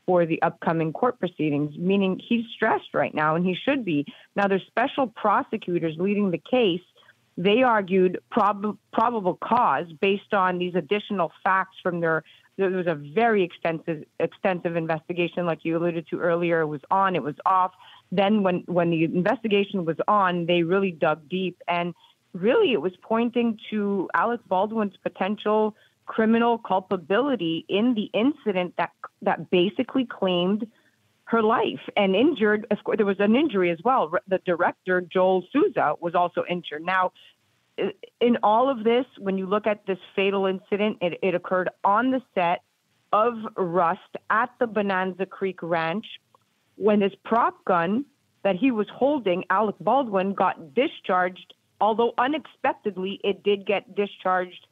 for the upcoming court proceedings, meaning he's stressed right now, and he should be. Now, there's special prosecutors leading the case. They argued probable cause based on these additional facts from there was a very extensive investigation, like you alluded to earlier. It was on, it was off. Then when the investigation was on, they really dug deep, and really it was pointing to Alec Baldwin's potential criminal culpability in the incident that basically claimed her life and injured. Of course, there was an injury as well. The director, Joel Souza, was also injured. Now, in all of this, when you look at this fatal incident, it occurred on the set of Rust at the Bonanza Creek Ranch when this prop gun that he was holding, Alec Baldwin, got discharged, although unexpectedly it did get discharged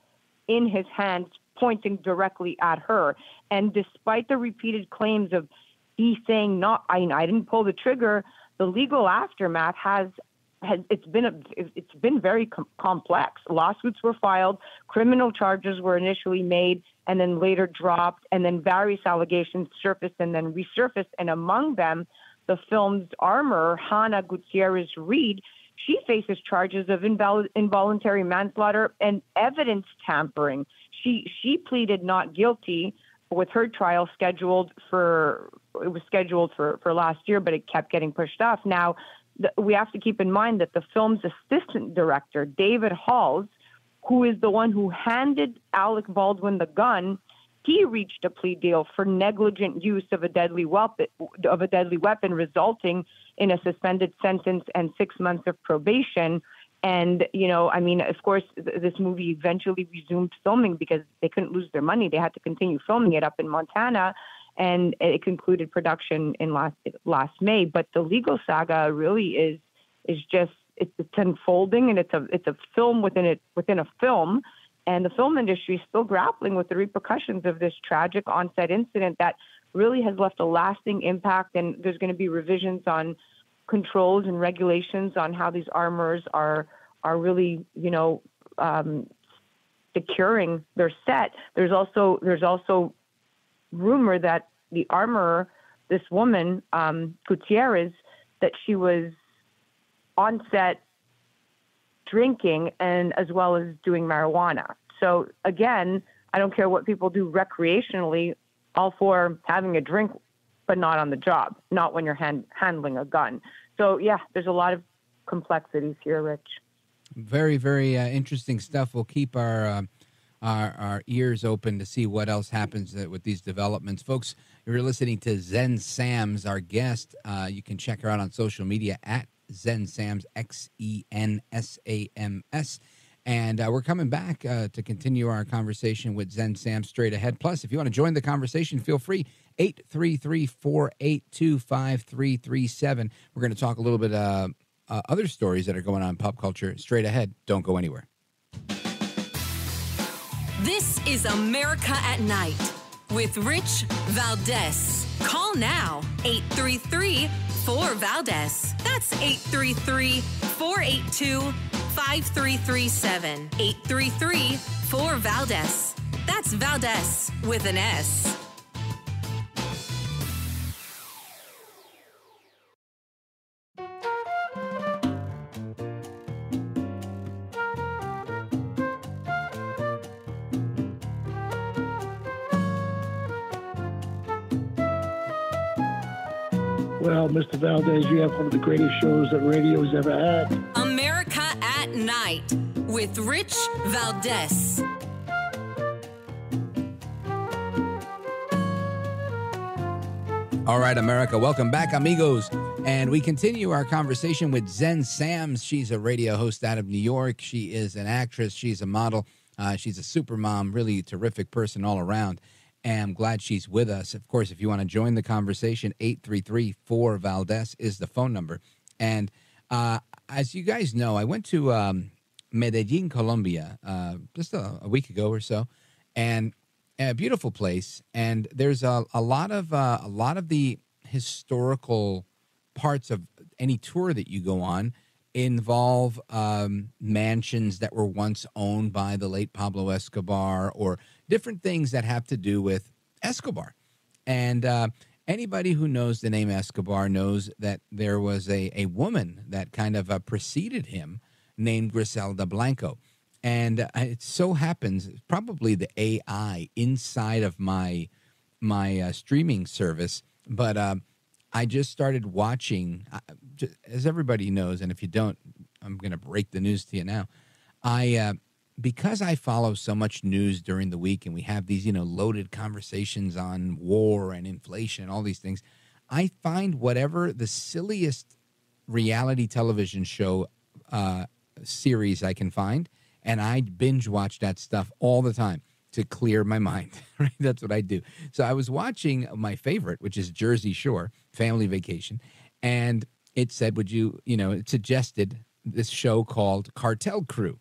in his hands, pointing directly at her. And despite the repeated claims of he saying, I didn't pull the trigger, the legal aftermath it's been very complex. Lawsuits were filed, criminal charges were initially made and then later dropped, and then various allegations surfaced and then resurfaced. And among them, the film's armorer, Hannah Gutierrez Reed, she faces charges of involuntary manslaughter and evidence tampering. She pleaded not guilty with her trial scheduled for last year, but it kept getting pushed off. Now, we have to keep in mind that the film's assistant director, David Halls, who is the one who handed Alec Baldwin the gun, he reached a plea deal for negligent use of a deadly weapon, resulting in a suspended sentence and 6 months of probation. And, of course, this movie eventually resumed filming because they couldn't lose their money. They had to continue filming it up in Montana, and it concluded production in last May. But the legal saga really is just it's unfolding, and it's a film within a film. And the film industry is still grappling with the repercussions of this tragic on-set incident that really has left a lasting impact. And there's going to be revisions on controls and regulations on how these armors are really, securing their set. There's also rumor that the armorer, this woman, Gutierrez, that she was on set drinking and as well as doing marijuana. So again, I don't care what people do recreationally, all for having a drink, but not on the job, not when you're handling a gun. So yeah, there's a lot of complexities here, Rich. Very, very interesting stuff. We'll keep our ears open to see what else happens with these developments. Folks, you're listening to Zen Sams, our guest. You can check her out on social media at Zen Sams, XENSAMS. And we're coming back to continue our conversation with Zen Sams straight ahead. Plus, if you want to join the conversation, feel free. 833-482-5337. We're going to talk a little bit other stories that are going on in pop culture straight ahead. Don't go anywhere. This is America at Night with Rich Valdez. Call now, 833-4VALDEZ. That's 833-482-5337. 833-4VALDEZ. That's Valdez with an S. Well, Mr. Valdez, you have one of the greatest shows that radio's ever had. America at Night with Rich Valdez. All right, America, welcome back, amigos. And we continue our conversation with Zen Sams. She's a radio host out of New York. She is an actress. She's a model. She's a super mom, really terrific person all around. And I'm glad she's with us. Of course, if you want to join the conversation, 833-4VALDEZ is the phone number. And as you guys know, I went to Medellin, Colombia, just a week ago or so, and a beautiful place. And there's a lot of the historical parts of any tour that you go on involve mansions that were once owned by the late Pablo Escobar, or different things that have to do with Escobar. And anybody who knows the name Escobar knows that there was a woman that kind of preceded him named Griselda Blanco. And it so happens, probably the AI inside of my streaming service, but I just started watching, as everybody knows, and if you don't, I'm going to break the news to you now. Because I follow so much news during the week, and we have these, loaded conversations on war and inflation and all these things, I find whatever the silliest reality television show series I can find, and I binge watch that stuff all the time to clear my mind. Right? That's what I do. So I was watching my favorite, which is Jersey Shore, Family Vacation, and it said, it suggested this show called Cartel Crew.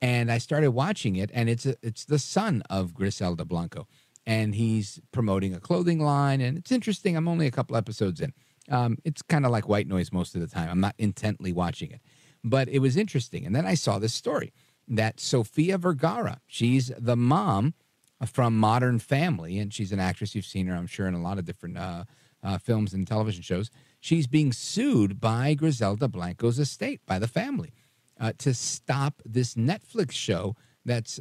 And I started watching it, and it's the son of Griselda Blanco, and he's promoting a clothing line, and it's interesting. I'm only a couple episodes in. It's kind of like white noise most of the time. I'm not intently watching it, but it was interesting. And then I saw this story that Sofia Vergara, she's the mom from Modern Family, and she's an actress. You've seen her, I'm sure, in a lot of different films and television shows. She's being sued by Griselda Blanco's estate, by the family, to stop this Netflix show that's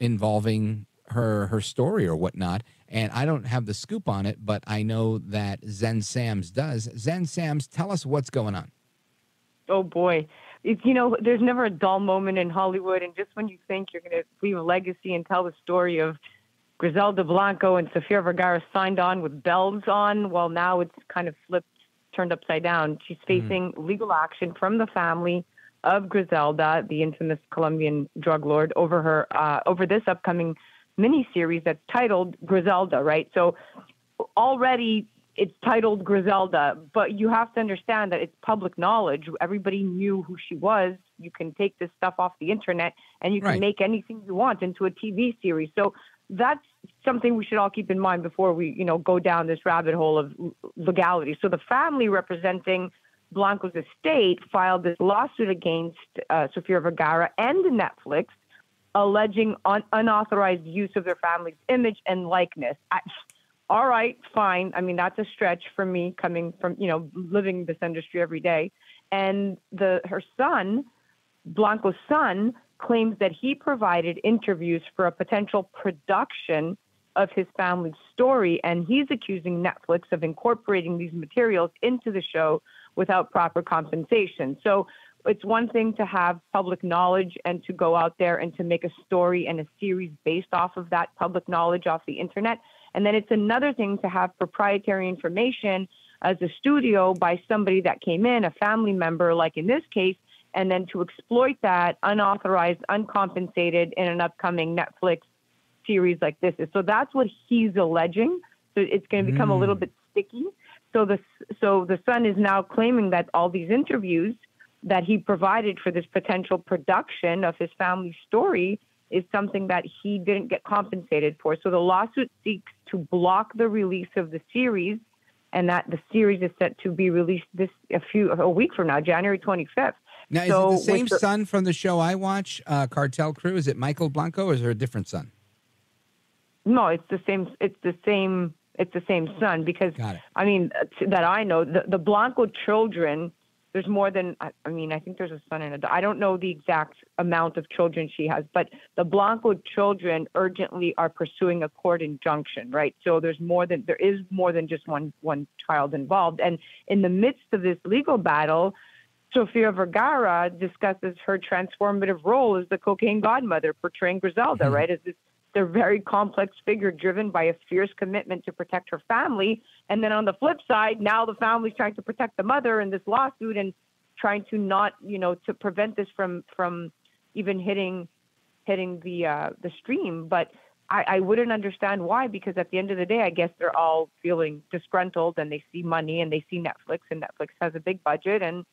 involving her story or whatnot. And I don't have the scoop on it, but I know that Zen Sams does. Zen Sams, tell us what's going on. Oh, boy. There's never a dull moment in Hollywood. And just when you think you're going to leave a legacy and tell the story of Griselda Blanco and Sofia Vergara signed on with bells on, well, now it's kind of flipped, turned upside down. She's facing legal action from the family of Griselda, the infamous Colombian drug lord, over this upcoming miniseries that's titled Griselda, right? So already it's titled Griselda, but you have to understand that it's public knowledge. Everybody knew who she was. You can take this stuff off the internet and you can make anything you want into a TV series. So that's something we should all keep in mind before we, go down this rabbit hole of legality. So the family representing Blanco's estate filed this lawsuit against Sofia Vergara and Netflix, alleging unauthorized use of their family's image and likeness. All right, fine. I mean, that's a stretch for me coming from, living this industry every day. And her son, Blanco's son, claims that he provided interviews for a potential production of his family's story, and he's accusing Netflix of incorporating these materials into the show without proper compensation. So it's one thing to have public knowledge and to go out there and to make a story and a series based off of that public knowledge off the internet. And then it's another thing to have proprietary information as a studio by somebody that came in, a family member, like in this case, and then to exploit that unauthorized, uncompensated in an upcoming Netflix series like this. So that's what he's alleging. So it's going to become a little bit sticky. So the son is now claiming that all these interviews that he provided for this potential production of his family's story is something that he didn't get compensated for. So the lawsuit seeks to block the release of the series, and that the series is set to be released a week from now, January 25th. Now, is it the same son from the show I watch, Cartel Crew? Is it Michael Blanco, or is there a different son? No, it's the same. It's the same son, because I mean, that I know, the Blanco children, there's more than, I mean, I think there's a son and a daughter. I don't know the exact amount of children she has, but the Blanco children urgently are pursuing a court injunction, right? So there is more than just one child involved. And in the midst of this legal battle, Sofia Vergara discusses her transformative role as the cocaine godmother, portraying Griselda, right, as this a very complex figure driven by a fierce commitment to protect her family. And then on the flip side, now the family's trying to protect the mother in this lawsuit and trying to not, to prevent this from even hitting the stream. But I wouldn't understand why, because at the end of the day, I guess they're all feeling disgruntled and they see money and they see Netflix, and Netflix has a big budget. And,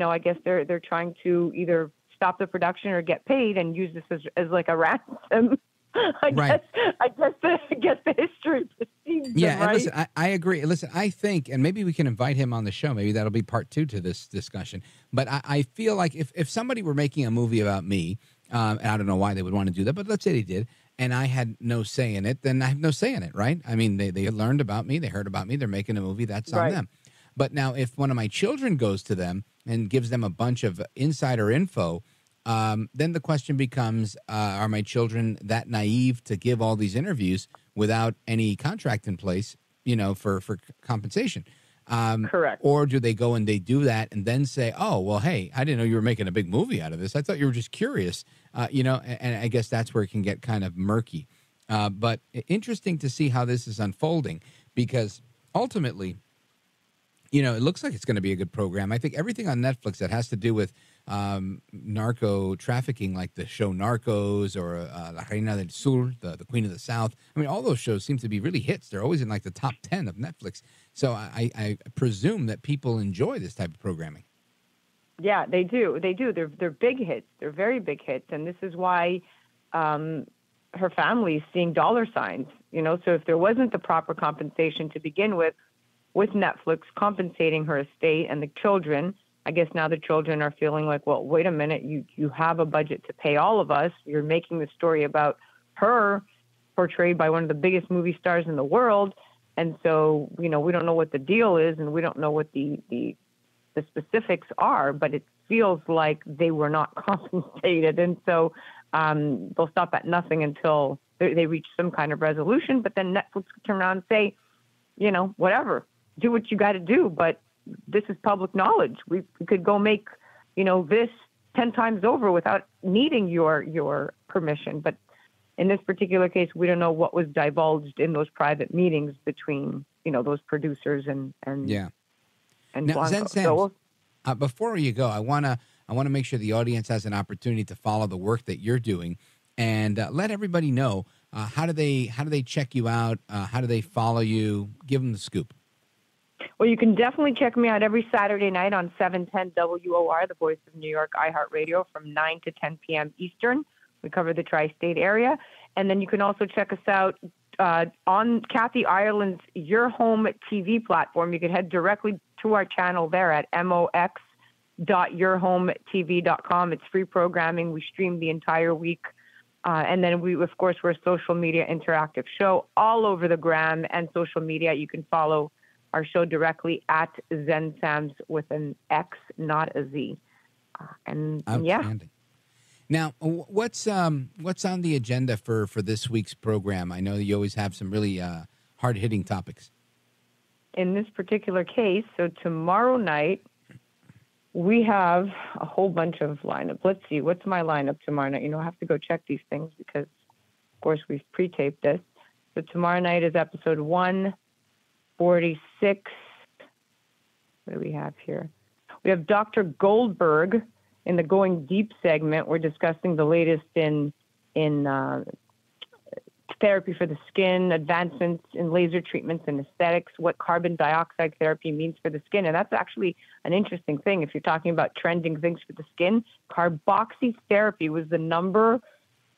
I guess they're trying to either stop the production or get paid and use this as like a ransom. I guess the history precedes them, right? Listen, I agree. Listen, I think, and maybe we can invite him on the show. Maybe that'll be part 2 to this discussion. But I feel like if somebody were making a movie about me, and I don't know why they would want to do that, but let's say they did, and I had no say in it, then I have no say in it, right? I mean, they learned about me, they heard about me, they're making a movie, that's on them. But now if one of my children goes to them and gives them a bunch of insider info, then the question becomes, are my children that naive to give all these interviews without any contract in place, for compensation? Correct. Or do they go and they do that and then say, oh, well, hey, I didn't know you were making a big movie out of this. I thought you were just curious, and I guess that's where it can get kind of murky. But interesting to see how this is unfolding, because ultimately, it looks like it's going to be a good program. I think everything on Netflix that has to do with narco trafficking, like the show Narcos or La Reina del Sur, the Queen of the South. I mean, all those shows seem to be really hits. They're always in like the top 10 of Netflix. So I presume that people enjoy this type of programming. Yeah, they do. They do. They're big hits. They're very big hits. And this is why her family is seeing dollar signs, So if there wasn't the proper compensation to begin with Netflix compensating her estate and the children, I guess now the children are feeling like, well, wait a minute, you have a budget to pay all of us. You're making the story about her portrayed by one of the biggest movie stars in the world. And so, we don't know what the deal is and we don't know what the specifics are, but it feels like they were not compensated. And so they'll stop at nothing until they reach some kind of resolution. But then Netflix could turn around and say, whatever, do what you got to do. But this is public knowledge. We could go make, this 10 times over without needing your permission. But in this particular case, we don't know what was divulged in those private meetings between, those producers and yeah. And now, Blanco. Zen Sams, before you go, I want to make sure the audience has an opportunity to follow the work that you're doing, and let everybody know how do they check you out? How do they follow you? Give them the scoop. Well, you can definitely check me out every Saturday night on 710 WOR, the Voice of New York iHeartRadio, from 9 to 10 p.m. Eastern. We cover the tri-state area. And then you can also check us out on Kathy Ireland's Your Home TV platform. You can head directly to our channel there at mox.yourhometv.com. It's free programming. We stream the entire week. And then we're a social media interactive show all over the gram and social media. You can follow our show directly at Zen Sams with an X, not a Z. And yeah. Now, what's on the agenda for this week's program? I know you always have some really hard-hitting topics. In this particular case, so tomorrow night, we have a whole bunch of lineup. Let's see, what's my lineup tomorrow night? I have to go check these things because, of course, we've pre-taped this. So tomorrow night is episode 146. What do we have here? We have Dr. Goldberg in the Going Deep segment. We're discussing the latest in therapy for the skin, advancements in laser treatments and aesthetics, what carbon dioxide therapy means for the skin. And that's actually an interesting thing. If you're talking about trending things for the skin, carboxy therapy was the number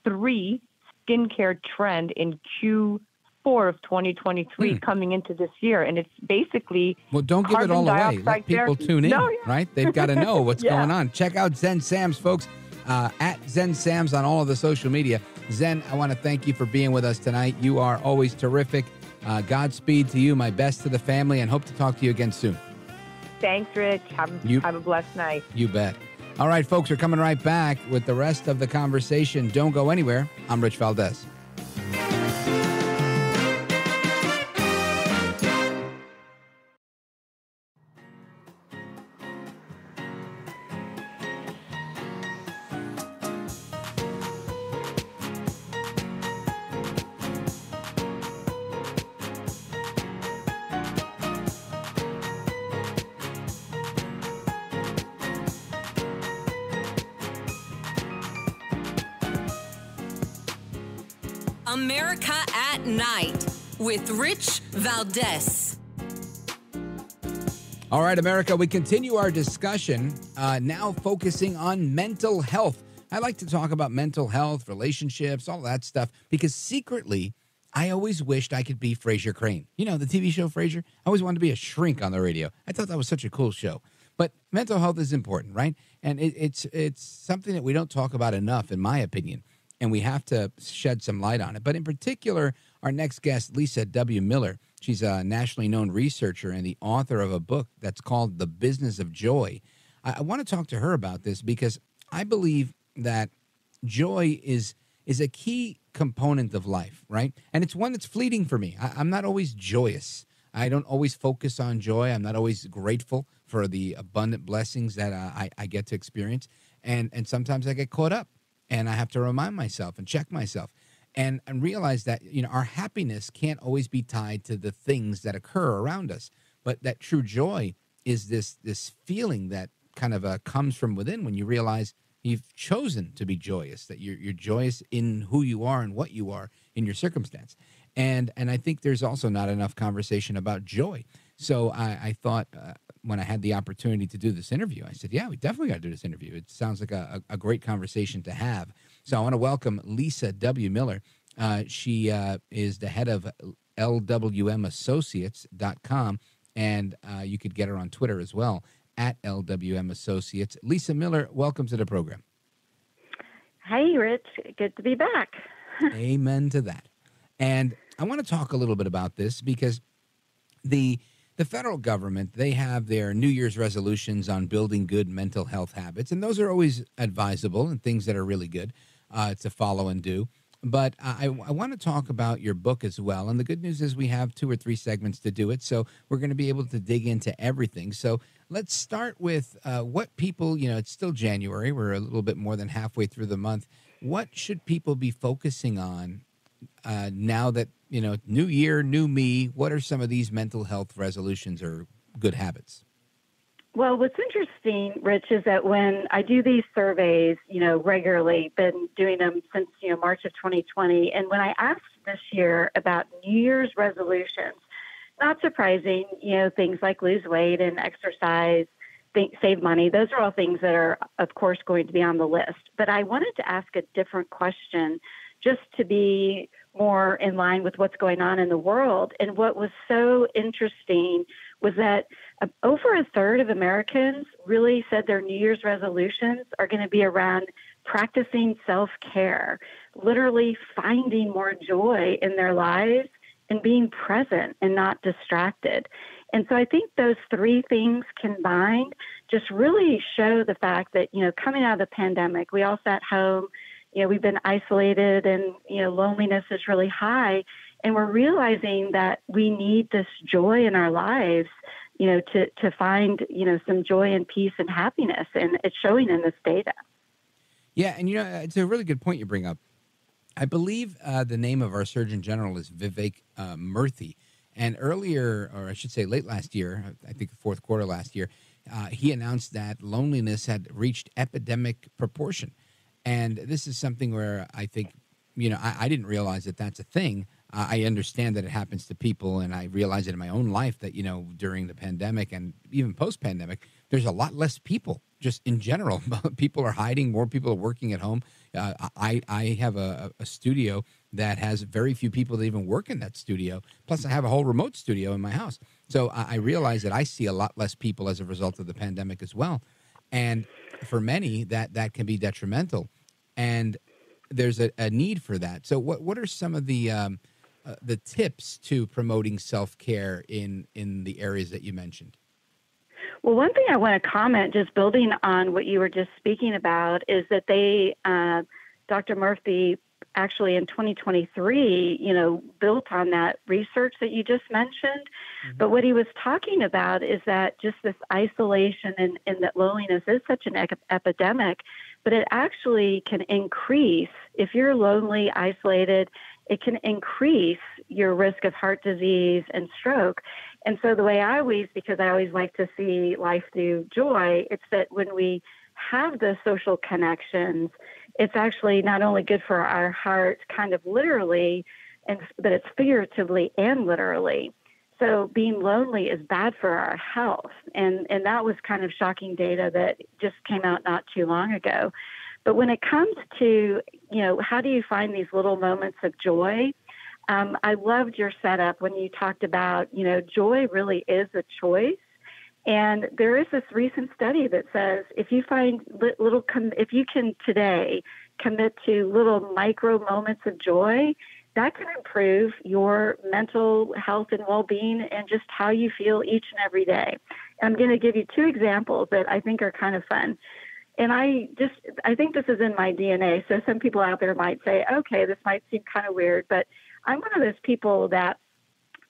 3 skincare trend in Q4 of 2023 coming into this year. And it's basically don't give it all away. Let people tune in, right? They've got to know what's going on. Check out Zen Sams, folks, at Zen Sams on all of the social media. Zen, I want to thank you for being with us tonight. You are always terrific. Godspeed to you, my best to the family, and hope to talk to you again soon. Thanks, Rich. Have a blessed night. You bet. All right, folks, we're coming right back with the rest of the conversation. Don't go anywhere. I'm Rich Valdez. America at Night with Rich Valdez. All right, America, we continue our discussion, now focusing on mental health. I like to talk about mental health, relationships, all that stuff, because secretly, I always wished I could be Frasier Crane. The TV show Frasier? I always wanted to be a shrink on the radio. I thought that was such a cool show. But mental health is important, right? And it's something that we don't talk about enough, in my opinion. and we have to shed some light on it. But in particular, our next guest, Lisa W. Miller, she's a nationally known researcher and the author of a book that's called The Business of Joy. I want to talk to her about this because I believe that joy is a key component of life, right? And it's one that's fleeting for me. I'm not always joyous. I don't always focus on joy. I'm not always grateful for the abundant blessings that I get to experience. And sometimes I get caught up and I have to remind myself and check myself and realize that, our happiness can't always be tied to the things that occur around us. But that true joy is this feeling that kind of comes from within when you realize you've chosen to be joyous, that you're joyous in who you are and what you are in your circumstance. And I think there's also not enough conversation about joy. So I thought when I had the opportunity to do this interview, I said, yeah, we definitely got to do this interview. It sounds like a great conversation to have. So I want to welcome Lisa W. Miller. She is the head of lwmassociates.com, and you could get her on Twitter as well, at LWM Associates. Lisa Miller, welcome to the program. Hey, Rich. Good to be back. Amen to that. And I want to talk a little bit about this because the federal government, they have their New Year's resolutions on building good mental health habits, and those are always advisable and things that are really good to follow and do. But I want to talk about your book as well. And the good news is we have 2 or 3 segments to do it. So we're going to be able to dig into everything. So let's start with what people, it's still January. We're a little bit more than halfway through the month. What should people be focusing on now that, new year, new me? What are some of these mental health resolutions or good habits? Well, what's interesting, Rich, is that when I do these surveys, regularly, been doing them since, March of 2020, and when I asked this year about New Year's resolutions, not surprising, things like lose weight and exercise, save money, those are all things that are, of course, going to be on the list. But I wanted to ask a different question just to be more in line with what's going on in the world. And what was so interesting was that over a third of Americans really said their New Year's resolutions are going to be around practicing self-care, literally finding more joy in their lives and being present and not distracted. And so I think those 3 things combined just really show the fact that, coming out of the pandemic, we all sat home, we've been isolated and, loneliness is really high. And we're realizing that we need this joy in our lives, to find, some joy and peace and happiness. And it's showing in this data. Yeah. And, it's a really good point you bring up. I believe the name of our Surgeon General is Vivek Murthy. And earlier, or I should say late last year, I think the fourth quarter last year, he announced that loneliness had reached epidemic proportion. And this is something where I think, I didn't realize that that's a thing. I understand that it happens to people, and I realize it in my own life that, during the pandemic and even post-pandemic, there's a lot less people just in general. People are hiding, more people are working at home. I have a studio that has very few people that even work in that studio. Plus, I have a whole remote studio in my house. So I realize that I see a lot less people as a result of the pandemic as well. And for many, that can be detrimental. And there's a need for that. So what are some of the tips to promoting self-care in the areas that you mentioned? Well, one thing I want to comment, just building on what you were just speaking about, is that Dr. Murthy, actually in 2023, built on that research that you just mentioned. Mm-hmm. But what he was talking about is that just this isolation and that loneliness is such an epidemic, but it actually can increase, if you're lonely, isolated, it can increase your risk of heart disease and stroke. And so the way because I always like to see life through joy, it's that when we have the social connections, it's actually not only good for our heart, kind of literally, but it's figuratively and literally. So being lonely is bad for our health. And that was kind of shocking data that just came out not too long ago. But when it comes to, how do you find these little moments of joy? I loved your setup when you talked about, joy really is a choice. And there is this recent study that says if you find if you can today commit to little micro moments of joy, that can improve your mental health and well-being and just how you feel each and every day. I'm going to give you 2 examples that I think are kind of fun. And I think this is in my DNA. So some people out there might say, okay, this might seem kind of weird, but I'm one of those people that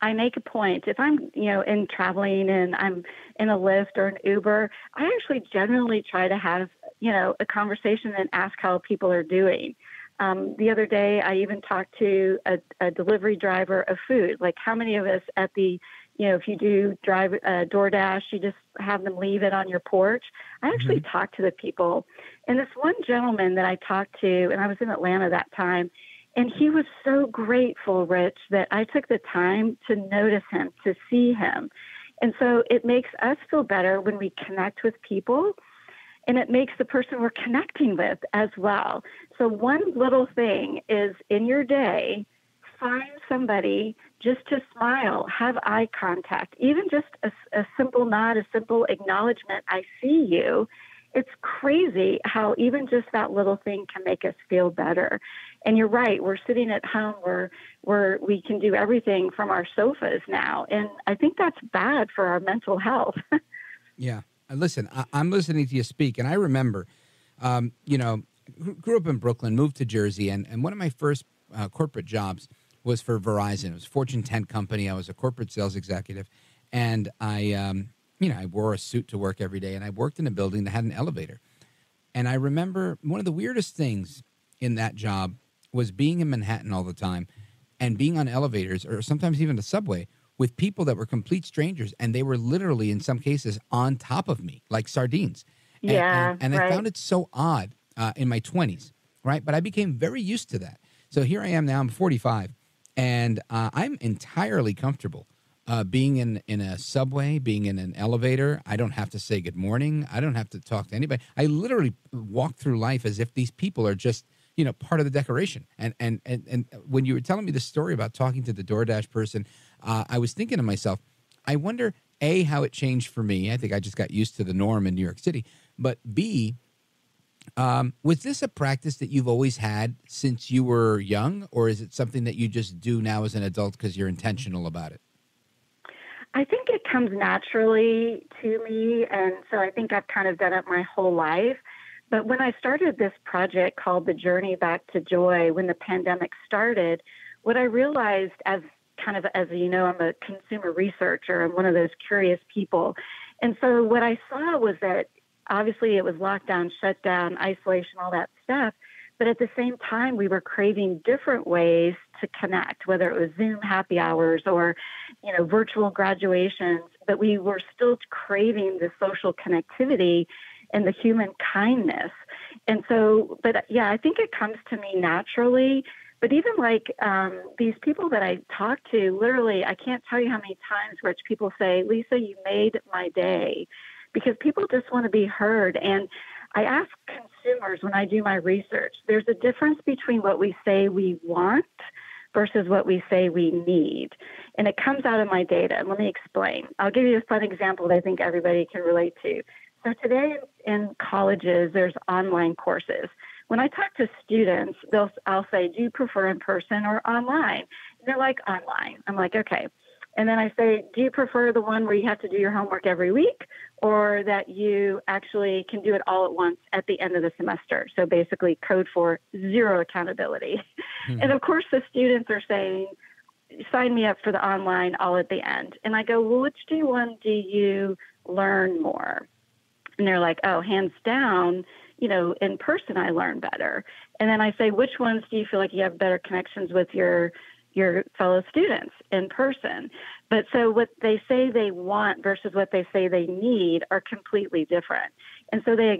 I make a point. If I'm, in traveling and I'm in a Lyft or an Uber, I actually generally try to have, a conversation and ask how people are doing. The other day, I even talked to a delivery driver of food. Like, how many of us at the, if you do drive DoorDash, you just have them leave it on your porch. I actually talked to the people. And this one gentleman that I talked to, and I was in Atlanta that time, and he was so grateful, Rich, that I took the time to notice him, to see him. And so it makes us feel better when we connect with people, and it makes the person we're connecting with as well. So one little thing is, in your day, find somebody just to smile, have eye contact, even just a simple nod, a simple acknowledgement, I see you. It's crazy how even just that little thing can make us feel better. And you're right, we're sitting at home where we can do everything from our sofas now. And I think that's bad for our mental health. Yeah. Listen, I'm listening to you speak, and I remember, grew up in Brooklyn, moved to Jersey, and one of my first corporate jobs was for Verizon. It was a Fortune 10 company. I was a corporate sales executive, and I wore a suit to work every day, and I worked in a building that had an elevator. And I remember one of the weirdest things in that job was being in Manhattan all the time and being on elevators, or sometimes even the subway, with people that were complete strangers, and they were literally, in some cases, on top of me, like sardines. And right. I found it so odd in my 20s, right? But I became very used to that. So here I am now, I'm 45, and I'm entirely comfortable being in a subway, being in an elevator. I don't have to say good morning. I don't have to talk to anybody. I literally walk through life as if these people are just, part of the decoration. And when you were telling me the story about talking to the DoorDash person, I was thinking to myself, I wonder, A, how it changed for me. I think I just got used to the norm in New York City. But B, was this a practice that you've always had since you were young, or is it something that you just do now as an adult because you're intentional about it? I think it comes naturally to me, and so I think I've kind of done it my whole life. But when I started this project called The Journey Back to Joy, when the pandemic started, what I realized as I'm a consumer researcher, I'm one of those curious people. And so what I saw was that obviously it was lockdown, shutdown, isolation, all that stuff. But at the same time, we were craving different ways to connect, whether it was Zoom happy hours or, virtual graduations. But we were still craving the social connectivity and the human kindness. And so, I think it comes to me naturally. But even these people that I talk to, literally, I can't tell you how many times Rich, people say, Lisa, you made my day, because people just want to be heard. And I ask consumers when I do my research, there's a difference between what we say we want versus what we say we need. And it comes out of my data. And let me explain. I'll give you a fun example that I think everybody can relate to. So today in colleges, there's online courses. When I talk to students, I'll say, do you prefer in person or online? And they're like, online. I'm like, okay. And then I say, do you prefer the one where you have to do your homework every week, or that you actually can do it all at once at the end of the semester? So basically code for zero accountability. And of course the students are saying, sign me up for the online all at the end. And I go, well, which one do you learn more? And they're like, oh, hands down, in person I learn better. And then I say, which ones do you feel like you have better connections with your fellow students in person? But so what they say they want versus what they say they need are completely different. And so they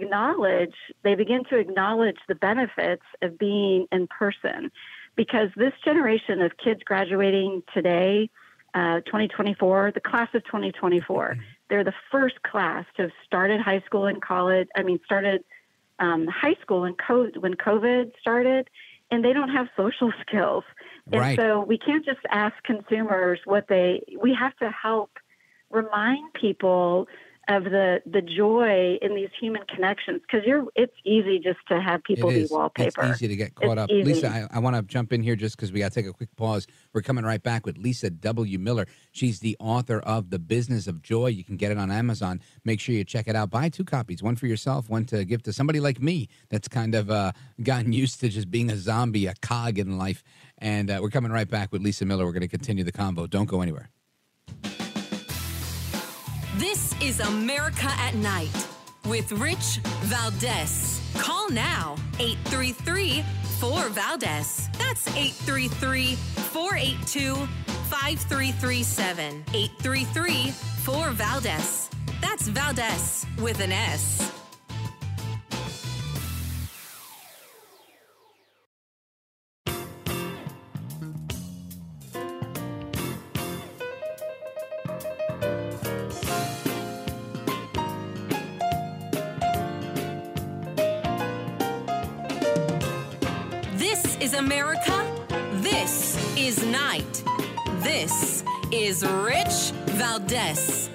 begin to acknowledge the benefits of being in person, because this generation of kids graduating today, 2024, the class of 2024, they're the first class to have started high school and college. started high school when COVID started, and they don't have social skills. And so we can't just ask consumers we have to help remind people of the joy in these human connections, because it's easy just to have people be wallpaper. It's easy to get caught up. Easy. Lisa, I want to jump in here just because we got to take a quick pause. We're coming right back with Lisa W. Miller. She's the author of The Business of Joy. You can get it on Amazon. Make sure you check it out. Buy 2 copies, one for yourself, one to give to somebody like me that's kind of gotten used to just being a zombie, a cog in life. And we're coming right back with Lisa Miller. We're going to continue the convo. Don't go anywhere. This is America at Night with Rich Valdez. Call now, 833-4VALDEZ. That's 833-482-5337. 833-4VALDEZ. That's Valdez with an S. This is America. This is Night. This is Rich Valdez.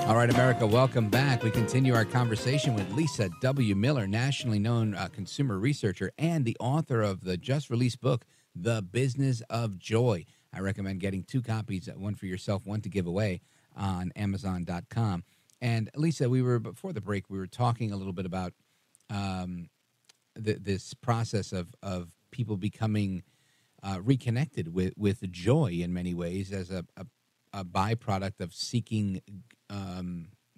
All right, America, welcome back. We continue our conversation with Lisa W. Miller, nationally known consumer researcher and the author of the just-released book, The Business of Joy. I recommend getting 2 copies, one for yourself, one to give away on Amazon.com. And Lisa, before the break, we were talking a little bit about this process of people becoming reconnected with joy in many ways as a byproduct of seeking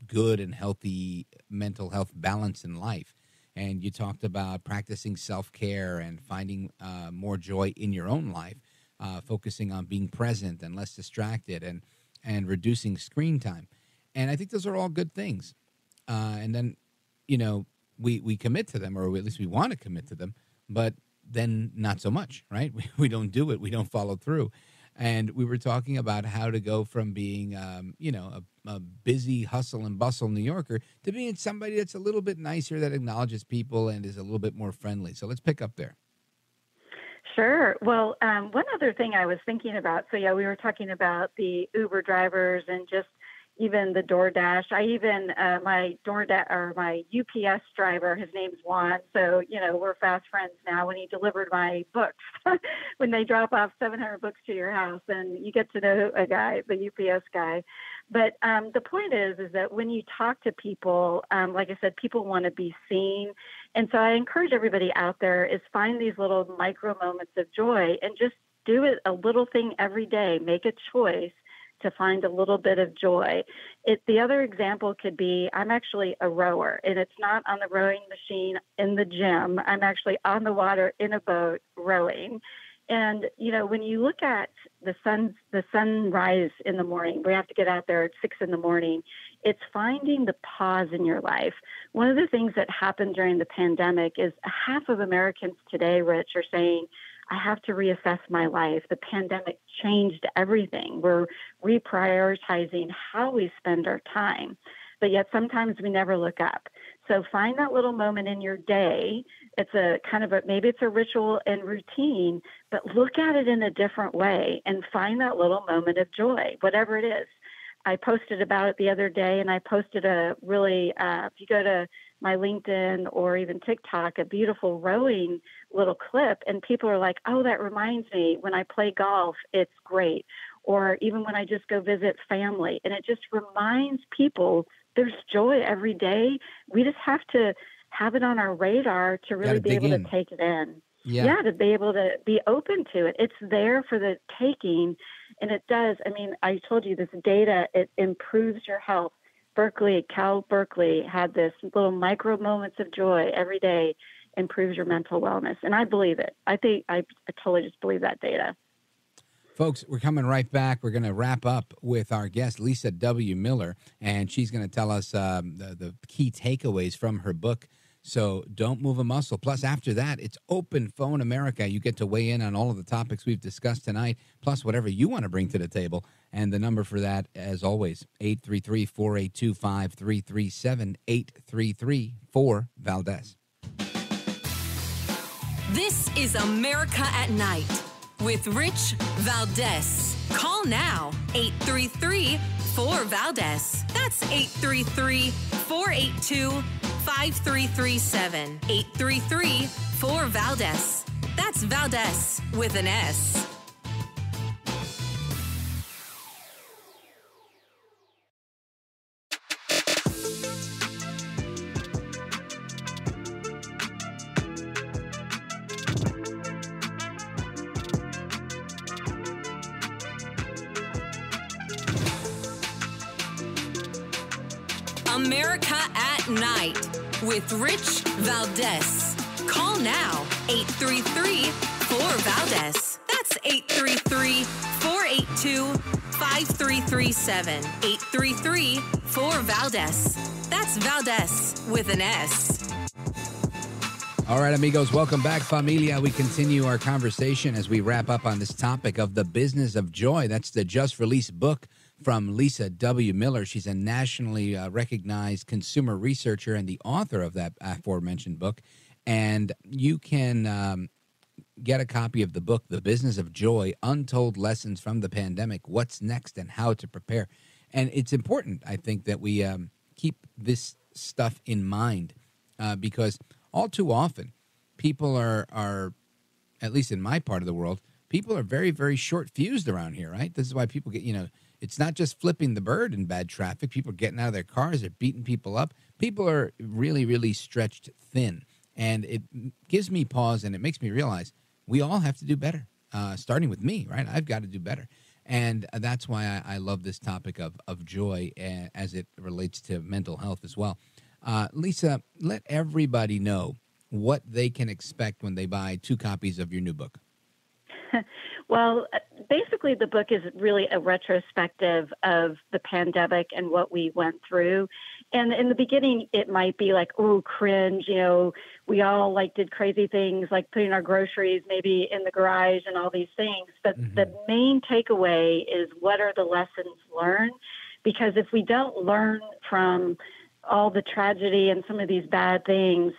good and healthy mental health balance in life. And you talked about practicing self-care and finding more joy in your own life, focusing on being present and less distracted and reducing screen time. And I think those are all good things. And then, we commit to them, or at least we want to commit to them, but then not so much, right? We don't do it. We don't follow through. And we were talking about how to go from being, a busy hustle and bustle New Yorker to being somebody that's a little bit nicer, that acknowledges people and is a little bit more friendly. So let's pick up there. Sure. Well, one other thing I was thinking about. So, we were talking about the Uber drivers and just even the DoorDash. I even my UPS driver, his name's Juan. So, we're fast friends now. When he delivered my books, when they drop off 700 books to your house, and you get to know a guy, the UPS guy. But the point is that when you talk to people, like I said, people want to be seen. And so I encourage everybody out there is find these little micro moments of joy and just do it a little thing every day. Make a choice to find a little bit of joy. The other example could be, I'm actually a rower, and it's not on the rowing machine in the gym. I'm actually on the water in a boat rowing. And, when you look at the sunrise in the morning, we have to get out there at 6 a.m. It's finding the pause in your life. One of the things that happened during the pandemic is half of Americans today, Rich, are saying, I have to reassess my life. The pandemic changed everything. We're reprioritizing how we spend our time, but yet sometimes we never look up. So find that little moment in your day. It's maybe it's a ritual and routine, but look at it in a different way and find that little moment of joy, whatever it is. I posted about it the other day, and I posted a really, if you go to my LinkedIn or even TikTok, a beautiful rowing little clip, and people are like, oh, that reminds me, when I play golf, it's great. Or even when I just go visit family, and it just reminds people there's joy every day. We just have to have it on our radar to really be able to take it in. Yeah, to be able to be open to it. It's there for the taking, and it does. I mean, I told you this data, it improves your health. Cal Berkeley had this little micro moments of joy every day, improves your mental wellness. And I believe it. I totally just believe that data. Folks, we're coming right back. We're going to wrap up with our guest, Lisa W. Miller, and she's going to tell us the key takeaways from her book. So don't move a muscle. Plus, after that, it's Open Phone America. You get to weigh in on all of the topics we've discussed tonight, plus whatever you want to bring to the table. And the number for that, as always, 833-482-5337, 833-4-VALDEZ. This is America at Night with Rich Valdez. Call now, 833-4-VALDEZ. That's 833-482-5337. 833-4-VALDEZ. That's Valdez with an S. America at Night with Rich Valdez. Call now, 833-4-VALDEZ. That's 833-482-5337. 833-4-VALDEZ. That's Valdez with an S. All right, amigos, welcome back, familia. We continue our conversation as we wrap up on this topic of the business of joy. That's the just released book from Lisa W. Miller. She's a nationally recognized consumer researcher and the author of that aforementioned book. And you can get a copy of the book, The Business of Joy, Untold Lessons from the Pandemic, What's Next and How to Prepare. And it's important, I think, that we keep this stuff in mind because all too often people are, at least in my part of the world, people are very, very short-fused around here, right? This is why people get, it's not just flipping the bird in bad traffic. People are getting out of their cars. They're beating people up. People are really, really stretched thin. And it gives me pause and it makes me realize we all have to do better, starting with me, right? I've got to do better. And that's why I love this topic of joy as it relates to mental health as well. Lisa, let everybody know what they can expect when they buy 2 copies of your new book. Well, basically, the book is really a retrospective of the pandemic and what we went through. And in the beginning, it might be like, oh, cringe, we all did crazy things like putting our groceries maybe in the garage and all these things. But the main takeaway is what are the lessons learned? Because if we don't learn from all the tragedy and some of these bad things,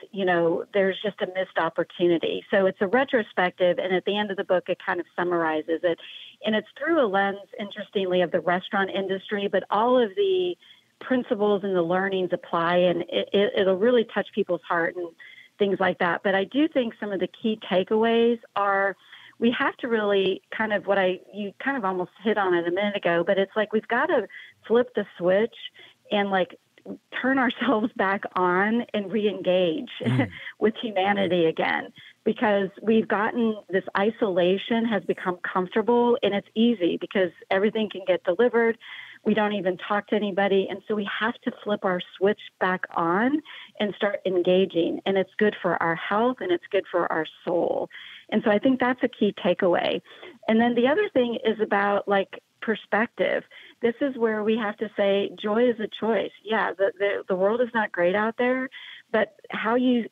there's just a missed opportunity. So it's a retrospective, and at the end of the book, it kind of summarizes it. And it's through a lens, interestingly, of the restaurant industry, but all of the principles and the learnings apply, and it'll really touch people's heart and things like that. But I do think some of the key takeaways are we have to really kind of you kind of almost hit on it a minute ago, but it's like we've got to flip the switch and turn ourselves back on and re-engage with humanity again, because we've gotten this isolation has become comfortable, and it's easy because everything can get delivered. We don't even talk to anybody. And so we have to flip our switch back on and start engaging. And it's good for our health and it's good for our soul. And so I think that's a key takeaway. And then the other thing is about perspective. This is where we have to say joy is a choice. Yeah, the world is not great out there, but how you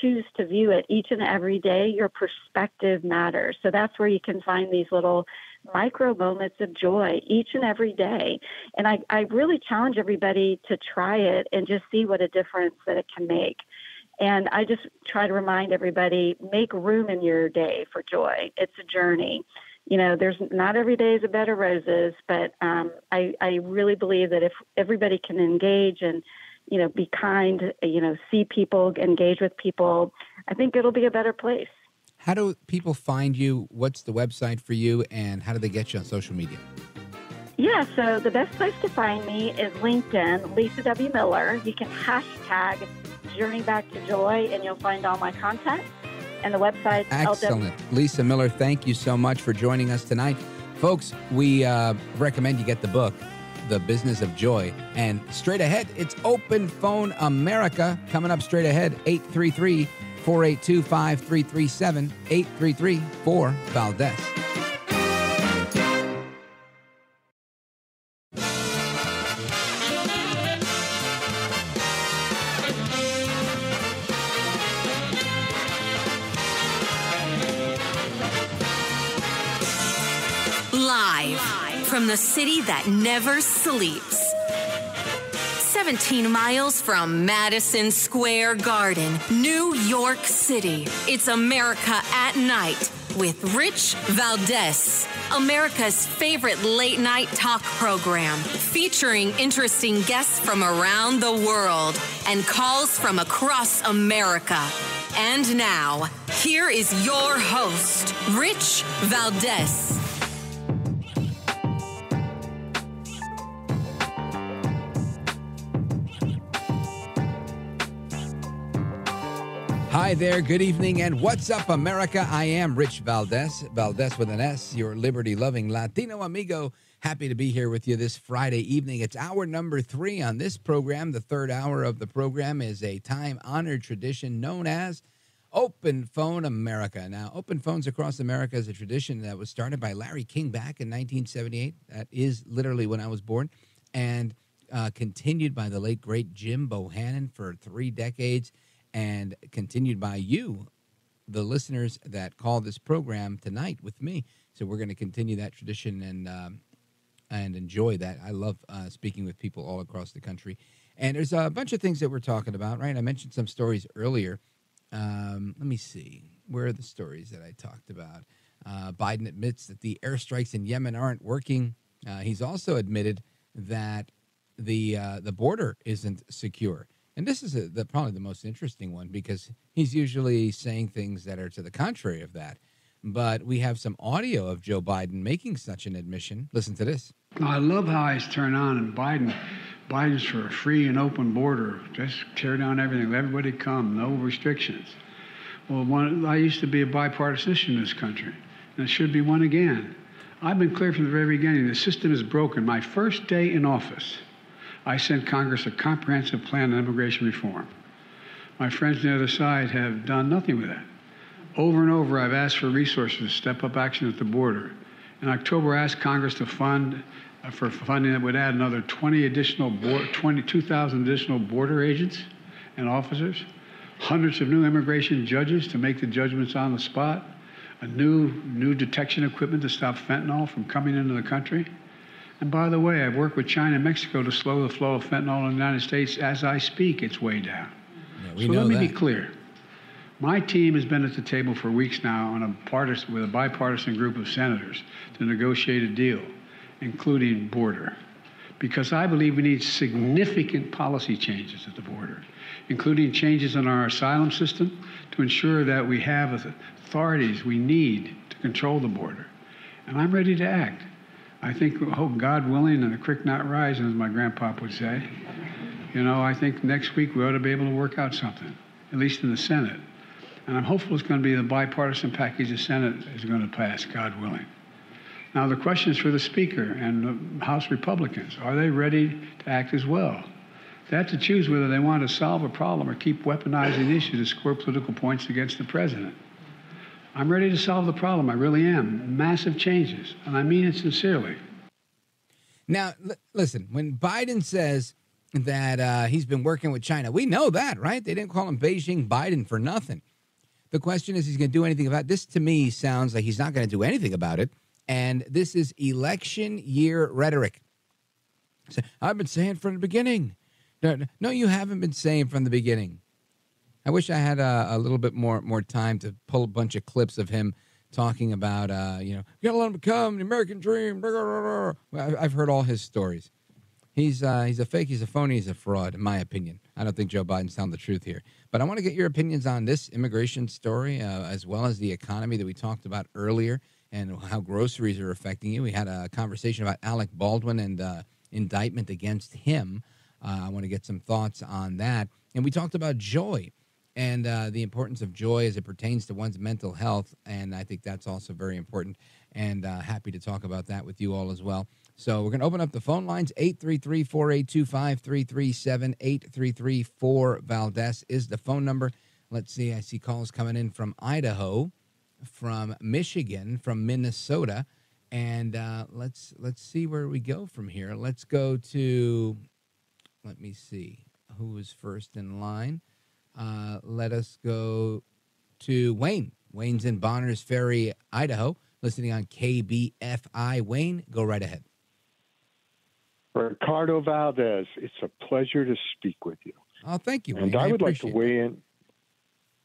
choose to view it each and every day, your perspective matters. So that's where you can find these little micro moments of joy each and every day. And I really challenge everybody to try it and just see what a difference that it can make. And I just try to remind everybody, make room in your day for joy. It's a journey. There's not every day is a bed of roses, but I really believe that if everybody can engage and, be kind, see people, engage with people, I think it'll be a better place. How do people find you? What's the website for you, and how do they get you on social media? Yeah, so the best place to find me is LinkedIn, Lisa W. Miller. You can hashtag Journey Back to Joy, and you'll find all my content. And the website. Excellent. Lisa Miller, thank you so much for joining us tonight. Folks, we recommend you get the book, The Business of Joy. And straight ahead, it's Open Phone America. Coming up straight ahead, 833-482-5337, 833-4-VALDEZ. Live from the city that never sleeps. 17 miles from Madison Square Garden, New York City. It's America at Night with Rich Valdez, America's favorite late night talk program, featuring interesting guests from around the world and calls from across America. And now, here is your host, Rich Valdez. Hi there, good evening, and what's up, America? I am Rich Valdez, Valdez with an S, your liberty-loving Latino amigo. Happy to be here with you this Friday evening. It's hour number 3 on this program. The third hour of the program is a time-honored tradition known as Open Phone America. Now, Open Phones Across America is a tradition that was started by Larry King back in 1978. That is literally when I was born, and continued by the late, great Jim Bohannon for 3 decades, and continued by you, the listeners that call this program tonight with me. So we're going to continue that tradition and enjoy that. I love speaking with people all across the country. And there's a bunch of things that we're talking about, right? I mentioned some stories earlier. Let me see. Where are the stories that I talked about? Biden admits that the airstrikes in Yemen aren't working. He's also admitted that the border isn't secure. And this is probably the most interesting one, because he's usually saying things that are to the contrary of that. But we have some audio of Joe Biden making such an admission. Listen to this. I love how he's turned on, and Biden's for a free and open border. Just tear down everything. Let everybody come. No restrictions. Well, I used to be a bipartisan in this country, and it should be one again. I've been clear from the very beginning. The system is broken. My first day in office, I sent Congress a comprehensive plan on immigration reform. My friends on the other side have done nothing with that. Over and over, I've asked for resources to step up action at the border. In October, I asked Congress to fund for funding that would add another 22,000 additional border agents and officers, hundreds of new immigration judges to make the judgments on the spot, a new detection equipment to stop fentanyl from coming into the country. And by the way, I've worked with China and Mexico to slow the flow of fentanyl in the United States. As I speak, it's way down. Yeah, so let me be clear. My team has been at the table for weeks now with a bipartisan group of senators to negotiate a deal, including border, because I believe we need significant policy changes at the border, including changes in our asylum system to ensure that we have the authorities we need to control the border. And I'm ready to act. I think, God willing, and the creek not rising, as my grandpop would say. I think next week we ought to be able to work out something, at least in the Senate. And I'm hopeful it's going to be the bipartisan package the Senate is going to pass, God willing. Now, the question is for the Speaker and the House Republicans. Are they ready to act as well? They have to choose whether they want to solve a problem or keep weaponizing issues to score political points against the president. I'm ready to solve the problem. I really am. Massive changes. And I mean it sincerely. Now, listen, when Biden says that he's been working with China, we know that, right? They didn't call him Beijing Biden for nothing. The question is, he's going to do anything about it? This, to me, sounds like he's not going to do anything about it. And this is election year rhetoric. So, I've been saying from the beginning. No, you haven't been saying from the beginning. I wish I had a little bit more time to pull a bunch of clips of him talking about, you gotta let him become the American dream. I've heard all his stories. He's a fake, he's a phony, he's a fraud, in my opinion. I don't think Joe Biden's telling the truth here. But I want to get your opinions on this immigration story, as well as the economy that we talked about earlier and how groceries are affecting you. We had a conversation about Alec Baldwin and indictment against him. I want to get some thoughts on that. And we talked about joy and the importance of joy as it pertains to one's mental health. And I think that's also very important, and happy to talk about that with you all as well. So we're going to open up the phone lines. 833-482-5337. 833-4-VALDEZ is the phone number. Let's see. I see calls coming in from Idaho, from Michigan, from Minnesota. And let's see where we go from here. Let's go to, let me see, who is first in line. Let us go to Wayne. Wayne's in Bonners Ferry, Idaho, listening on KBFI. Wayne, go right ahead. Ricardo Valdez, it's a pleasure to speak with you. Oh, thank you, Wayne. And I would like to weigh in.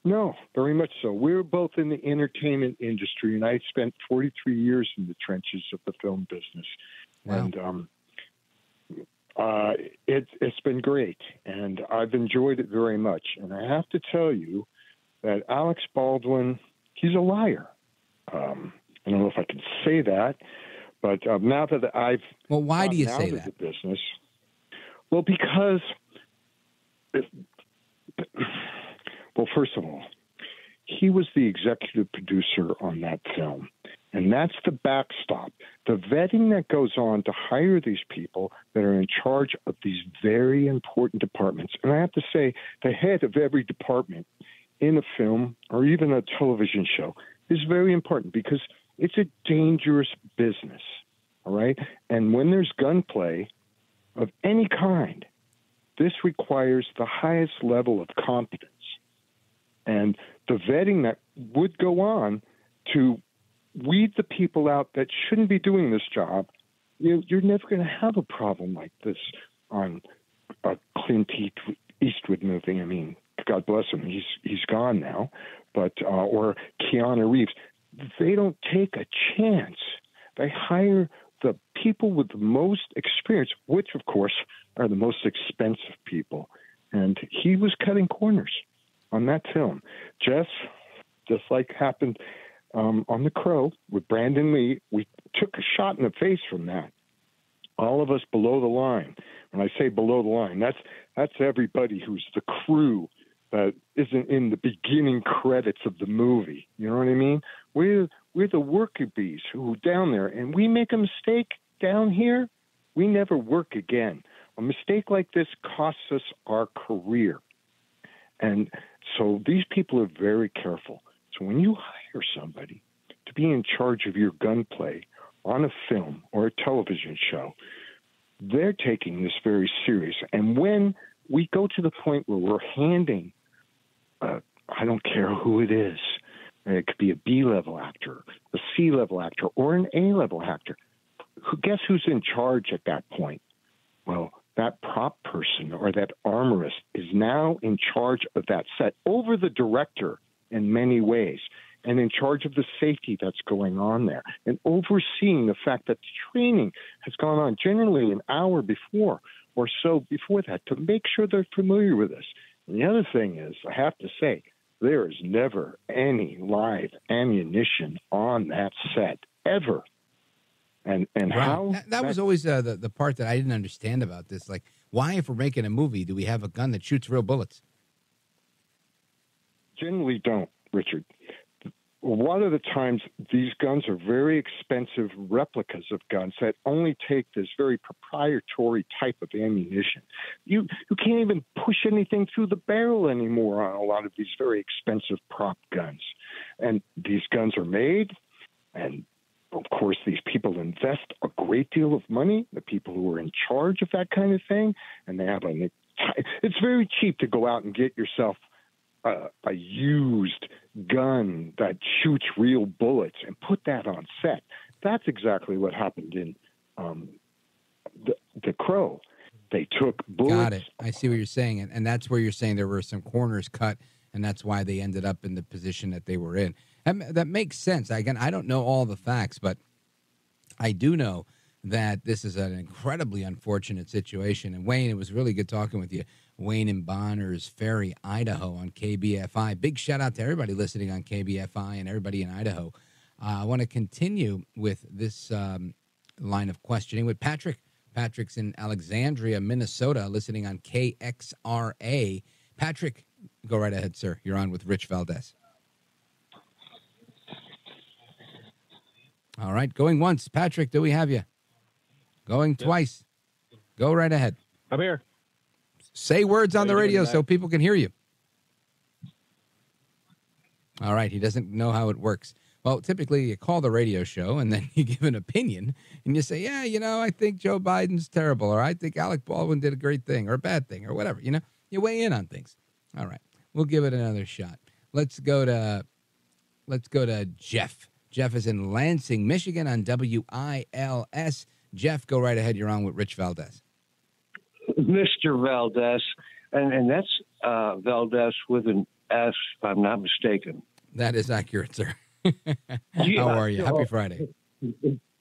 No, very much so. We're both in the entertainment industry, and I spent 43 years in the trenches of the film business. Wow. And it's been great, and I've enjoyed it very much. And I have to tell you that Alex Baldwin, he's a liar. I don't know if I can say that, but now that I've why do you gotten say out of that? the business, well, because first of all, he was the executive producer on that film, and that's the backstop. The vetting that goes on to hire these people that are in charge of these very important departments. And I have to say, the head of every department in a film or even a television show is very important because it's a dangerous business, all right? And when there's gunplay of any kind, this requires the highest level of competence. And the vetting that would go on to weed the people out that shouldn't be doing this job, you're never going to have a problem like this on a Clint Eastwood movie. I mean, God bless him, he's gone now. But or Keanu Reeves, they don't take a chance. They hire the people with the most experience, which, of course, are the most expensive people. And he was cutting corners on that film. Just like happened on The Crow with Brandon Lee, we took a shot in the face from that. All of us below the line. When I say below the line, that's everybody who's the crew that isn't in the beginning credits of the movie. You know what I mean? We're the worker bees who are down there, and we make a mistake down here, we never work again. A mistake like this costs us our career. And so these people are very careful. So when you hire somebody to be in charge of your gunplay on a film or a television show, they're taking this very serious. And when we go to the point where we're handing, I don't care who it is, it could be a B-level actor, a C-level actor, or an A-level actor. Guess who's in charge at that point? Well, that prop person or that armorist is now in charge of that set over the director in many ways, and in charge of the safety that's going on there, and overseeing the fact that training has gone on generally an hour before or so before that to make sure they're familiar with this. And the other thing is, I have to say, there is never any live ammunition on that set, ever. And right. how that was always the part that I didn't understand about this. Like, why, if we're making a movie, do we have a gun that shoots real bullets? Generally don't, Richard. A lot of the times, these guns are very expensive replicas of guns that only take this very proprietary type of ammunition. You can't even push anything through the barrel anymore on a lot of these very expensive prop guns. And these guns are made, and of course, these people invest a great deal of money, the people who are in charge of that kind of thing, and they have it's very cheap to go out and get yourself a used gun that shoots real bullets and put that on set. That's exactly what happened in the Crow. They took bullets. Got it. I see what you're saying, and that's where you're saying there were some corners cut, and that's why they ended up in the position that they were in. That makes sense. Again, I don't know all the facts, but I do know that this is an incredibly unfortunate situation. And Wayne, it was really good talking with you. Wayne in Bonners Ferry, Idaho on KBFI. Big shout out to everybody listening on KBFI and everybody in Idaho. I want to continue with this line of questioning with Patrick. Patrick's in Alexandria, Minnesota, listening on KXRA. Patrick, go right ahead, sir. You're on with Rich Valdez. All right, going once. Patrick, do we have you? Going twice. Go right ahead. I'm here. Say words on the radio so people can hear you. All right, he doesn't know how it works. Well, typically you call the radio show and then you give an opinion and you say, yeah, I think Joe Biden's terrible, or I think Alec Baldwin did a great thing or a bad thing or whatever. You weigh in on things. All right, we'll give it another shot. Let's go to Jeff. Jeff is in Lansing, Michigan on WILS. Jeff, go right ahead. You're on with Rich Valdez. Mr. Valdez, and that's Valdez with an if I'm not mistaken. That is accurate, sir. Yeah, How are you? Happy Friday.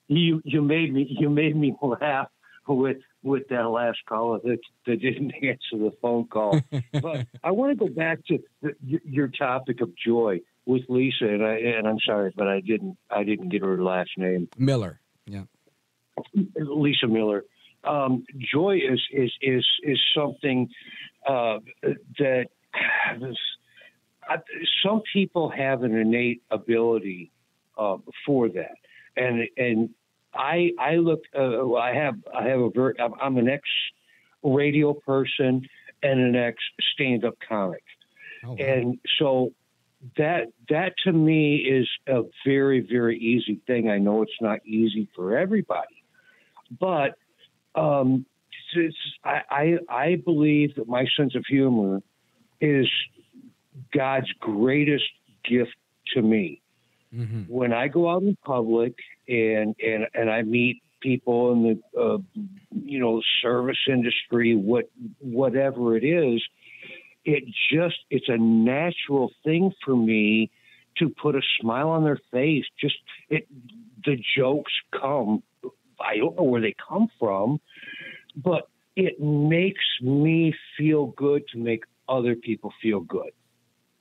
You made me laugh with that last caller that didn't answer the phone call. But I want to go back to your topic of joy with Lisa, and I'm sorry, but I didn't get her last name. Miller. Yeah. Lisa Miller. Joy is something that some people have an innate ability for that, and I look. I'm an ex radio person and an ex stand-up comic, and so that to me is a very, very easy thing. I know it's not easy for everybody, but I believe that my sense of humor is God's greatest gift to me. Mm-hmm. When I go out in public and I meet people in the service industry, whatever it is, it's a natural thing for me to put a smile on their face. The jokes come. I don't know where they come from, but it makes me feel good to make other people feel good.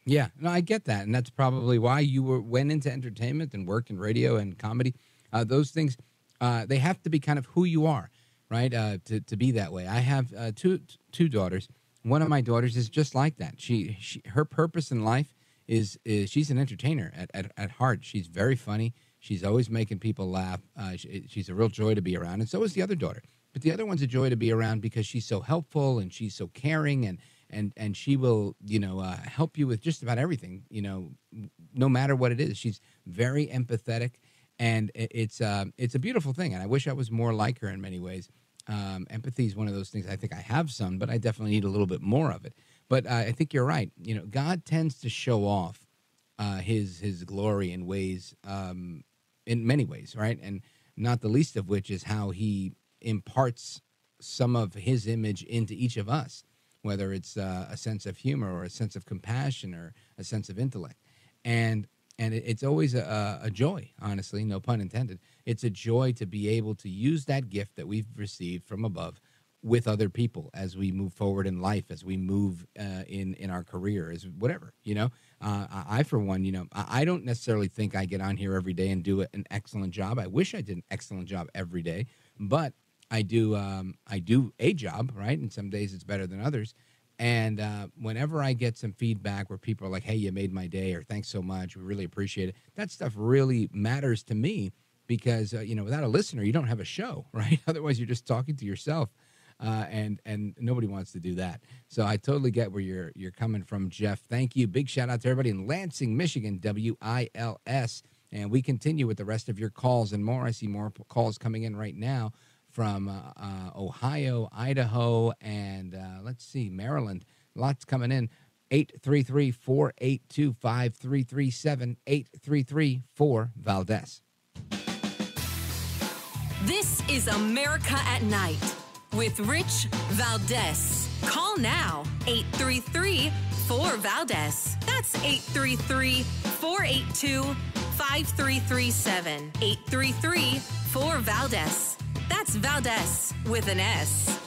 Yeah, no, I get that, and that's probably why you went into entertainment and worked in radio and comedy. Those things, they have to be kind of who you are, right? To be that way. I have two daughters. One of my daughters is just like that. Her purpose in life is she's an entertainer at heart. She's very funny. She's always making people laugh. She's a real joy to be around, and so is the other daughter. But the other one's a joy to be around because she's so helpful and she's so caring, and she will, help you with just about everything, no matter what it is. She's very empathetic, and it's a beautiful thing. And I wish I was more like her in many ways. Empathy is one of those things. I think I have some, but I definitely need a little bit more of it. But I think you're right. God tends to show off his glory in ways, in many ways, right? And not the least of which is how he imparts some of his image into each of us, whether it's a sense of humor or a sense of compassion or a sense of intellect. And it's always a joy, honestly, no pun intended. It's a joy to be able to use that gift that we've received from above with other people as we move forward in life, as we move in our career, as whatever, I, for one, I don't necessarily think I get on here every day and do an excellent job. I wish I did an excellent job every day, but I do a job, right? And some days it's better than others. And whenever I get some feedback where people are like, hey, you made my day, or thanks so much, we really appreciate it, that stuff really matters to me because, without a listener, you don't have a show, right? Otherwise, you're just talking to yourself, and nobody wants to do that. So I totally get where you're coming from, Jeff. Thank you. Big shout out to everybody in Lansing, Michigan, WILS. And we continue with the rest of your calls and more. I see more calls coming in right now from Ohio, Idaho, and let's see, Maryland. Lots coming in. 833-482-5337, 833-4-VALDEZ. This is America at Night with Rich Valdez. Call now, 833-4-VALDEZ. That's 833-482-5337, 833-4-VALDEZ. That's Valdez with an S.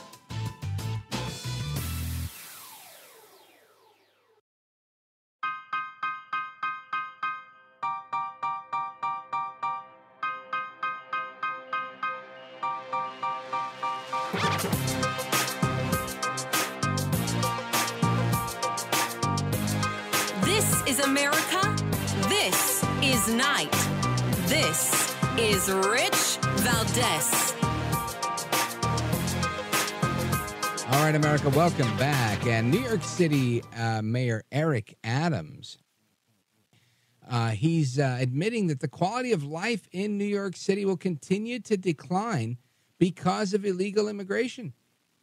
This is America. This is Night. This is Rich Valdez. All right, America, welcome back. And New York City Mayor Eric Adams, he's admitting that the quality of life in New York City will continue to decline because of illegal immigration.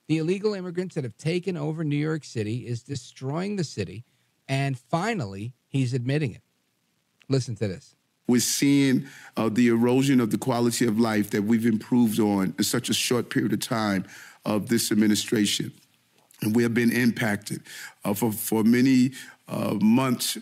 The illegal immigrants that have taken over New York City is destroying the city, and finally, he's admitting it. Listen to this. We're seeing the erosion of the quality of life that we've improved on in such a short period of time of this administration. And we have been impacted. For many months,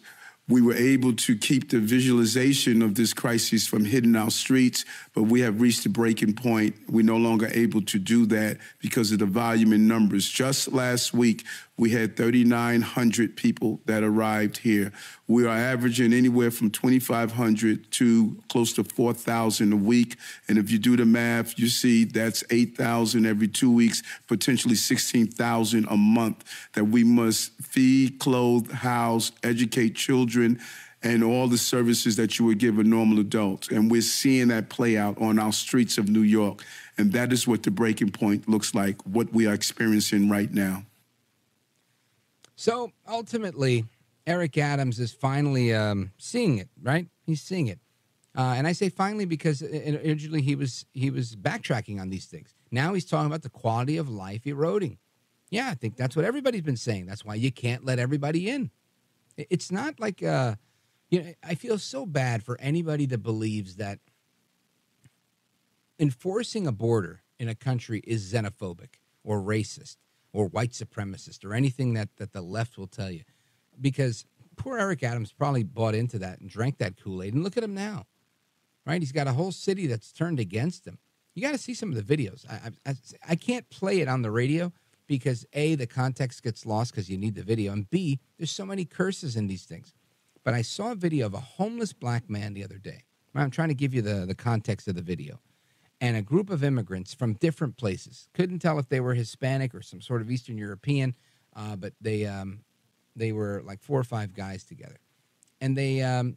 we were able to keep the visualization of this crisis from hitting our streets, but we have reached a breaking point. We're no longer able to do that because of the volume in numbers. Just last week, we had 3,900 people that arrived here. We are averaging anywhere from 2,500 to close to 4,000 a week. And if you do the math, you see that's 8,000 every 2 weeks, potentially 16,000 a month that we must feed, clothe, house, educate children, and all the services that you would give a normal adult. And we're seeing that play out on our streets of New York. And that is what the breaking point looks like, what we are experiencing right now. So ultimately, Eric Adams is finally seeing it, right? He's seeing it. And I say finally because originally he was backtracking on these things. Now he's talking about the quality of life eroding. Yeah, I think that's what everybody's been saying. That's why you can't let everybody in. It's not like, I feel so bad for anybody that believes that enforcing a border in a country is xenophobic or racist or white supremacist or anything that the left will tell you. Because poor Eric Adams probably bought into that and drank that Kool-Aid. And look at him now, right? He's got a whole city that's turned against him. You got to see some of the videos. I can't play it on the radio because, A, the context gets lost because you need the video, and B, there's so many curses in these things. But I saw a video of a homeless black man the other day. I'm trying to give you the context of the video. And a group of immigrants from different places. Couldn't tell if they were Hispanic or some sort of Eastern European, but they were like 4 or 5 guys together. And they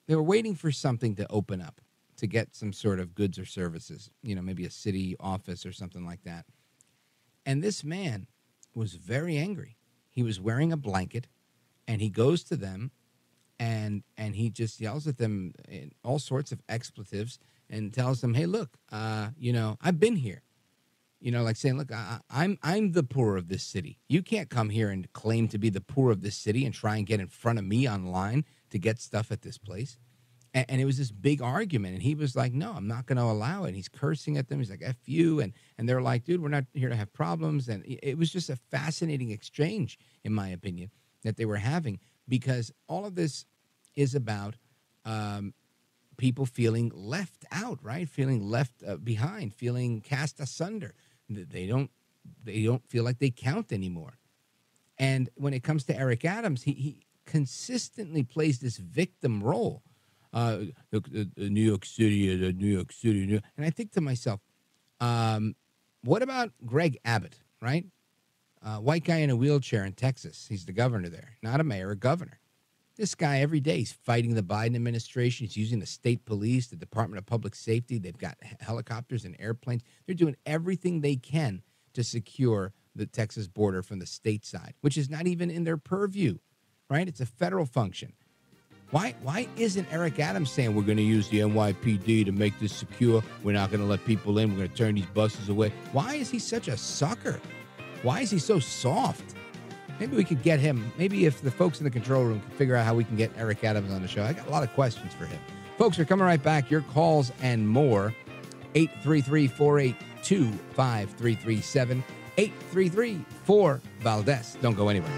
were waiting for something to open up, to get some sort of goods or services, maybe a city office or something like that. And this man was very angry. He was wearing a blanket, and he goes to them, and he just yells at them in all sorts of expletives and tells them, hey, look, I've been here. Like saying, look, I'm the poor of this city. You can't come here and claim to be the poor of this city and try and get in front of me online to get stuff at this place. And it was this big argument. And he was like, no, I'm not going to allow it. And he's cursing at them. He's like, F you. And they're like, dude, we're not here to have problems. And it was just a fascinating exchange, in my opinion, that they were having, because all of this is about people feeling left out, right? Feeling left behind, feeling cast asunder. They don't feel like they count anymore. And when it comes to Eric Adams, he consistently plays this victim role. New York City, New York City. And I think to myself, what about Greg Abbott, right? White guy in a wheelchair in Texas. He's the governor there, not a mayor, a governor. This guy, every day, he's fighting the Biden administration. He's using the state police, the Department of Public Safety. They've got helicopters and airplanes. They're doing everything they can to secure the Texas border from the state side, which is not even in their purview, right? It's a federal function. Why isn't Eric Adams saying we're going to use the NYPD to make this secure? We're not going to let people in. We're going to turn these buses away. Why is he such a sucker? Why is he so soft? Maybe we could get him. Maybe if the folks in the control room can figure out how we can get Eric Adams on the show. I got a lot of questions for him. Folks, we're coming right back. Your calls and more. 833-482-5337. 833-4-VALDEZ. Don't go anywhere.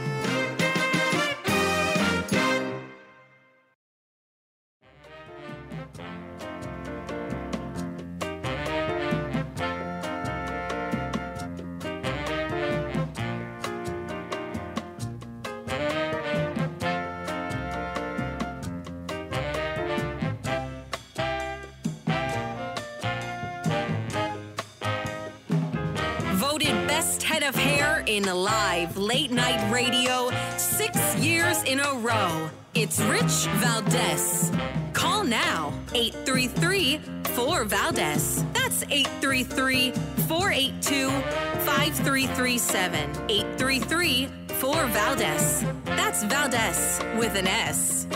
In live late night radio 6 years in a row. It's Rich Valdez. Call now, 833-4-VALDEZ. That's 833-482-5337. 833-4-VALDEZ. That's Valdez with an S.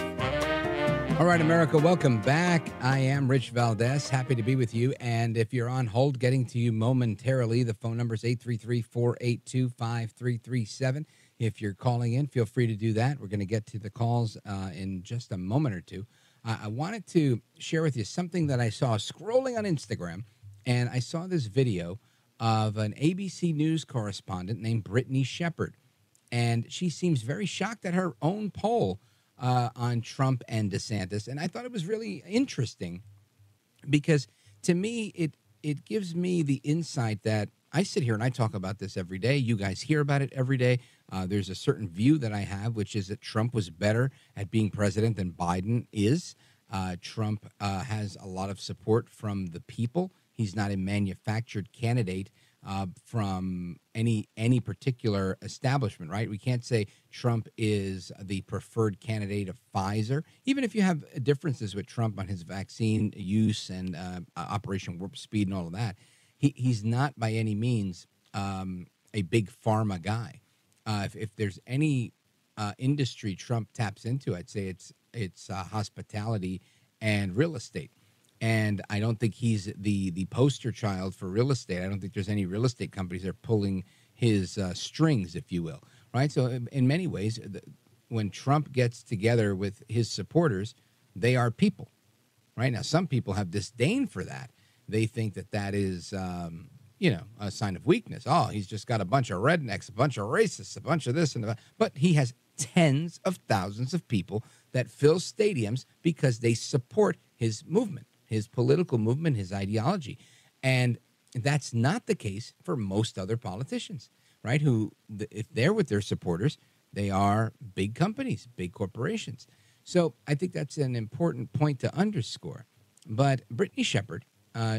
All right, America, welcome back. I am Rich Valdez. Happy to be with you. And if you're on hold, getting to you momentarily, the phone number is 833-482-5337. If you're calling in, feel free to do that. We're going to get to the calls in just a moment or two. I wanted to share with you something that I saw scrolling on Instagram, and I saw this video of an ABC News correspondent named Brittany Shepard. And she seems very shocked at her own poll on Trump and DeSantis. And I thought it was really interesting because to me, it gives me the insight that I sit here and I talk about this every day. You guys hear about it every day. There's a certain view that I have, which is that Trump was better at being president than Biden is. Trump has a lot of support from the people. He's not a manufactured candidate from any particular establishment, right? We can't say Trump is the preferred candidate of Pfizer, even if you have differences with Trump on his vaccine use and Operation Warp Speed and all of that. He's not by any means a big pharma guy. If there's any industry Trump taps into, I'd say it's hospitality and real estate. And I don't think he's the poster child for real estate. I don't think there's any real estate companies that are pulling his strings, if you will, right? So in many ways, when Trump gets together with his supporters, they are people, right? Now, some people have disdain for that. They think that is, a sign of weakness. Oh, he's just got a bunch of rednecks, a bunch of racists, a bunch of this and that. But he has tens of thousands of people that fill stadiums because they support his movement, his political movement, his ideology. And that's not the case for most other politicians, right? Who, if they're with their supporters, they are big companies, big corporations. So I think that's an important point to underscore. But Brittany Shepard,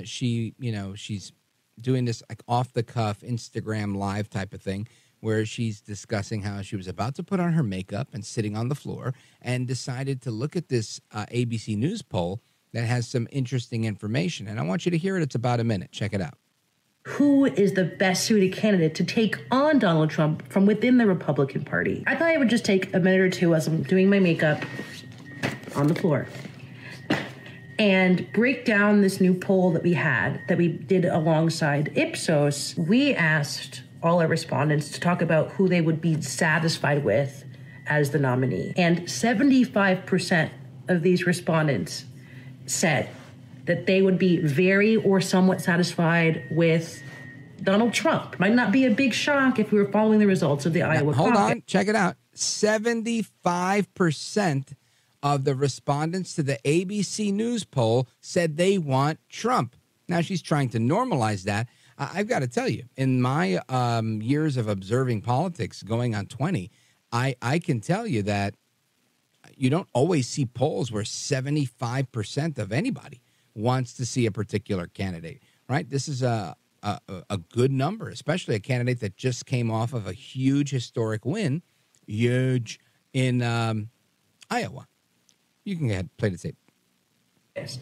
she's doing this like off the cuff Instagram live type of thing where she's discussing how she was about to put on her makeup and sitting on the floor and decided to look at this ABC News poll that has some interesting information. And I want you to hear it. It's about a minute. Check it out. Who is the best suited candidate to take on Donald Trump from within the Republican Party? I thought I would just take a minute or two as I'm doing my makeup on the floor and break down this new poll that we did alongside Ipsos. We asked all our respondents to talk about who they would be satisfied with as the nominee. And 75% of these respondents said that they would be very or somewhat satisfied with Donald Trump. Might not be a big shock if we were following the results of the Iowa caucus. Hold on, check it out. 75% of the respondents to the ABC News poll said they want Trump. Now, she's trying to normalize that. I've got to tell you, in my years of observing politics, going on 20, I can tell you that you don't always see polls where 75% of anybody wants to see a particular candidate, right? This is a good number, especially a candidate that just came off of a huge historic win, in Iowa. You can go ahead, play the tape. Yes.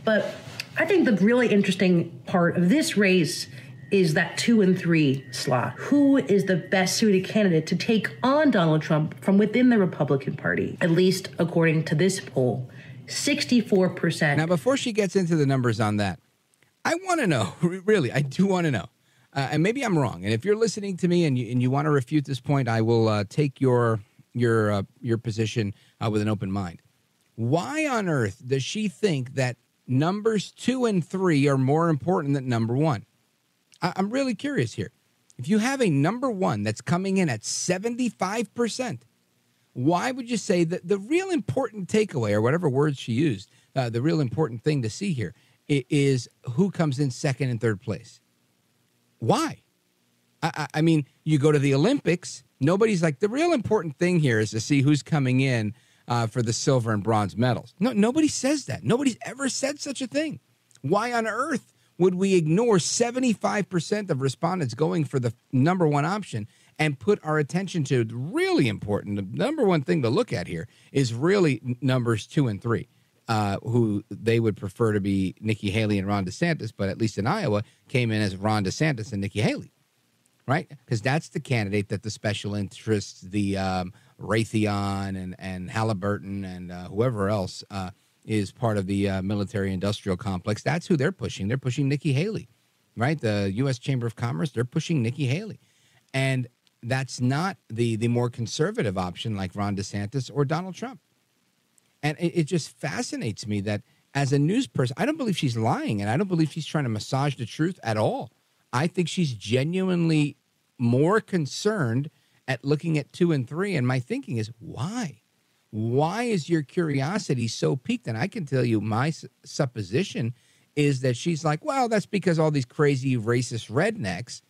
But I think the really interesting part of this race is that 2 and 3 slot. Who is the best suited candidate to take on Donald Trump from within the Republican Party? At least according to this poll, 64%. Now, before she gets into the numbers on that, I want to know, really, I do want to know, and maybe I'm wrong. And if you're listening to me and you want to refute this point, I will take your position with an open mind. Why on earth does she think that numbers 2 and 3 are more important than number 1? I'm really curious here. If you have a number 1 that's coming in at 75%, why would you say that the real important takeaway, or whatever words she used, the real important thing to see here is who comes in second and third place? Why? I mean, you go to the Olympics, nobody's like, the real important thing here is to see who's coming in for the silver and bronze medals. No, nobody says that. Nobody's ever said such a thing. Why on earth would we ignore 75% of respondents going for the number 1 option and put our attention to really important? The number 1 thing to look at here is really numbers 2 and 3, who they would prefer to be Nikki Haley and Ron DeSantis, but at least in Iowa came in as Ron DeSantis and Nikki Haley, right? Because that's the candidate that the special interests, the Raytheon and Halliburton and whoever else is part of the military-industrial complex. That's who they're pushing. They're pushing Nikki Haley, right? The U.S. Chamber of Commerce, they're pushing Nikki Haley. And that's not the more conservative option like Ron DeSantis or Donald Trump. And it just fascinates me that as a news person, I don't believe she's lying, and I don't believe she's trying to massage the truth at all. I think she's genuinely more concerned at looking at 2 and 3. And my thinking is, why? Why is your curiosity so piqued? And I can tell you my supposition is that she's like, well, that's because all these crazy racist rednecks,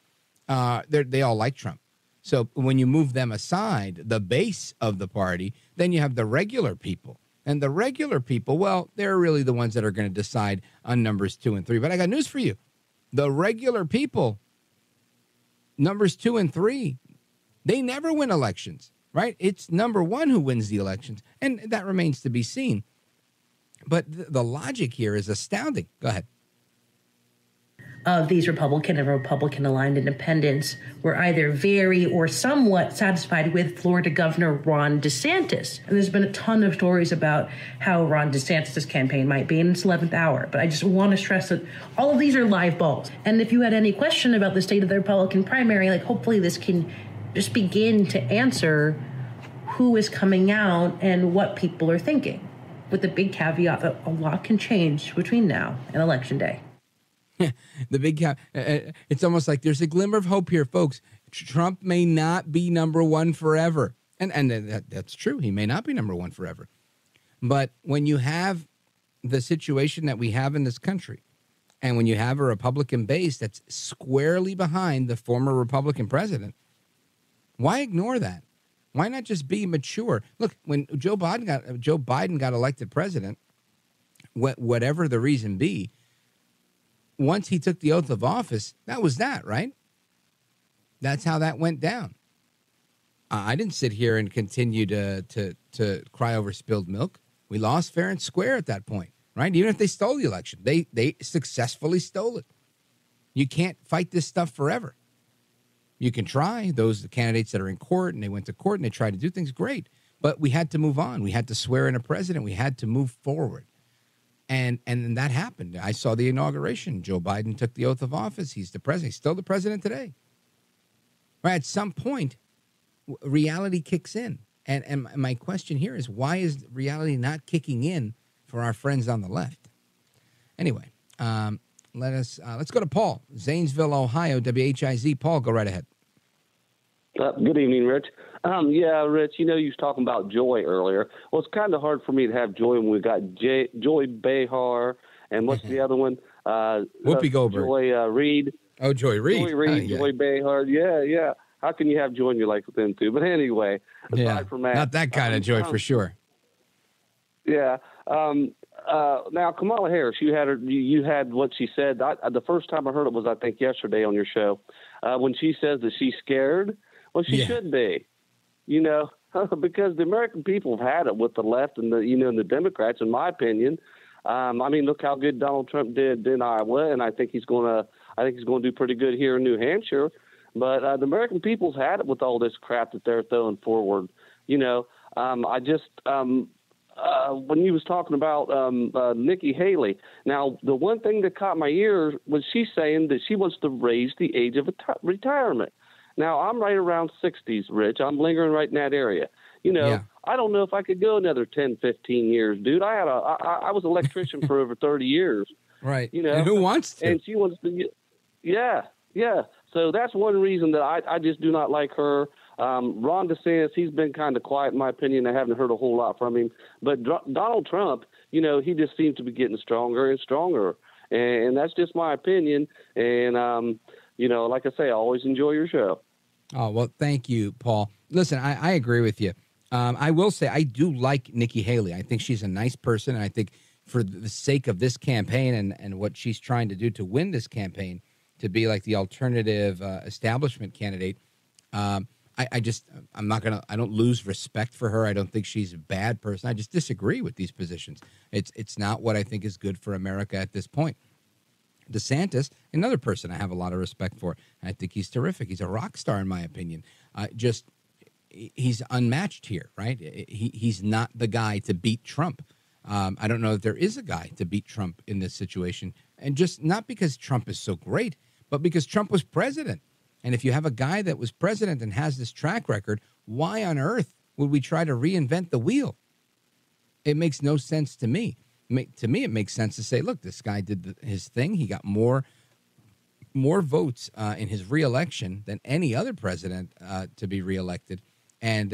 they all like Trump. So when you move them aside, the base of the party, then you have the regular people. And the regular people, well, they're really the ones that are going to decide on numbers 2 and 3. But I got news for you. The regular people, numbers 2 and 3, they never win elections, right? It's number 1 who wins the elections. And that remains to be seen. But the logic here is astounding. Go ahead. Of these Republican and Republican-aligned independents were either very or somewhat satisfied with Florida Governor Ron DeSantis. And there's been a ton of stories about how Ron DeSantis' campaign might be in its 11th hour. But I just want to stress that all of these are live balls. And if you had any question about the state of the Republican primary, like hopefully this can just begin to answer who is coming out and what people are thinking, with the big caveat that a lot can change between now and Election Day. The big cap. It's almost like there's a glimmer of hope here, folks. Trump may not be number 1 forever. And that's true. He may not be number 1 forever. But when you have the situation that we have in this country, and when you have a Republican base that's squarely behind the former Republican president, why ignore that? Why not just be mature? Look, when Joe Biden got elected president, whatever the reason be, once he took the oath of office, that was that, right? That's how that went down. I didn't sit here and continue to cry over spilled milk. We lost fair and square at that point, right? Even if they stole the election, they successfully stole it. You can't fight this stuff forever. You can try. The candidates that are in court and they went to court and they tried to do things, great. But we had to move on. We had to swear in a president. We had to move forward. And that happened. I saw the inauguration. Joe Biden took the oath of office. He's the president. He's still the president today. Right? At some point, reality kicks in. And my question here is, why is reality not kicking in for our friends on the left? Anyway, let's go to Paul, Zanesville, Ohio, WHIZ. Paul, go right ahead. Good evening, Rich. Yeah, Rich, you was talking about Joy earlier. Well, it's kind of hard for me to have Joy when we got Joy Behar, and what's the other one? Whoopi Goldberg. Joy Reid. Oh, Joy Reid. Joy Reid, yeah. Joy Behar. Yeah. How can you have joy in your life with them two? But anyway, aside from that, not that kind of joy for sure. Yeah. Now, Kamala Harris, you had what she said. The first time I heard it was, I think, yesterday on your show, when she says that she's scared. Well, she should be, because the American people have had it with the left and and the Democrats, in my opinion. Look how good Donald Trump did in Iowa, and I think he's going to do pretty good here in New Hampshire. But the American people's had it with all this crap that they're throwing forward. When you was talking about Nikki Haley, now the one thing that caught my ear was she saying that she wants to raise the age of retirement. Now, I'm right around 60s, Rich. I'm lingering right in that area. I don't know if I could go another 10, 15 years, dude. I was an electrician for over 30 years. Right. And who wants to? And she wants to. Yeah. So that's one reason that I just do not like her. Ron DeSantis, he's been kind of quiet in my opinion. I haven't heard a whole lot from him. But Donald Trump, he just seems to be getting stronger and stronger. And that's just my opinion. And, like I say, I always enjoy your show. Oh, well, thank you, Paul. Listen, I agree with you. I will say I do like Nikki Haley. I think she's a nice person. And I think for the sake of this campaign and what she's trying to do to win this campaign, to be like the alternative establishment candidate, I don't lose respect for her. I don't think she's a bad person. I just disagree with these positions. It's not what I think is good for America at this point. DeSantis, another person I have a lot of respect for. I think he's terrific. He's a rock star, in my opinion. He's unmatched here, right? He's not the guy to beat Trump. I don't know if there is a guy to beat Trump in this situation. And just not because Trump is so great, but because Trump was president. And if you have a guy that was president and has this track record, why on earth would we try to reinvent the wheel? It makes no sense to me. To me, it makes sense to say, look, this guy did his thing. He got more more votes in his reelection than any other president to be reelected. And,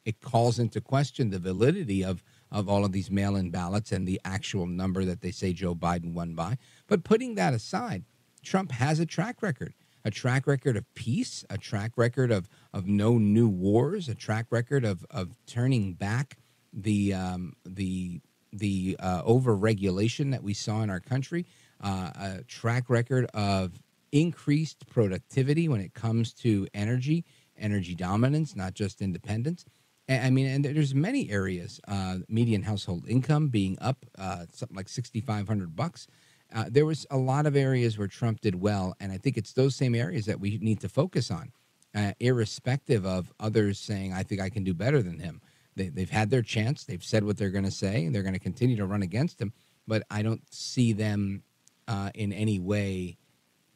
it calls into question the validity of all of these mail-in ballots and the actual number that they say Joe Biden won by. But putting that aside, Trump has a track record of peace, a track record of no new wars, a track record of turning back the over-regulation that we saw in our country, a track record of increased productivity when it comes to energy dominance, not just independence. And there's many areas, median household income being up something like $6,500. There was a lot of areas where Trump did well, and I think it's those same areas that we need to focus on, irrespective of others saying, I think I can do better than him. They've had their chance. They've said what they're going to say, and they're going to continue to run against him. But I don't see them in any way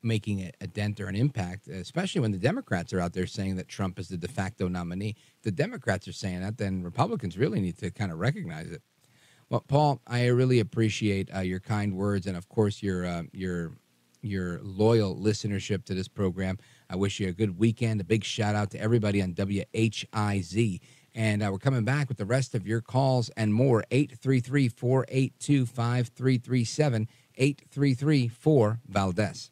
making a dent or an impact, especially when the Democrats are out there saying that Trump is the de facto nominee. If the Democrats are saying that, then Republicans really need to kind of recognize it. Well, Paul, I really appreciate your kind words and, of course, your loyal listenership to this program. I wish you a good weekend. A big shout out to everybody on WHIZ. And we're coming back with the rest of your calls and more. 833-482-5337, 833-4-VALDEZ.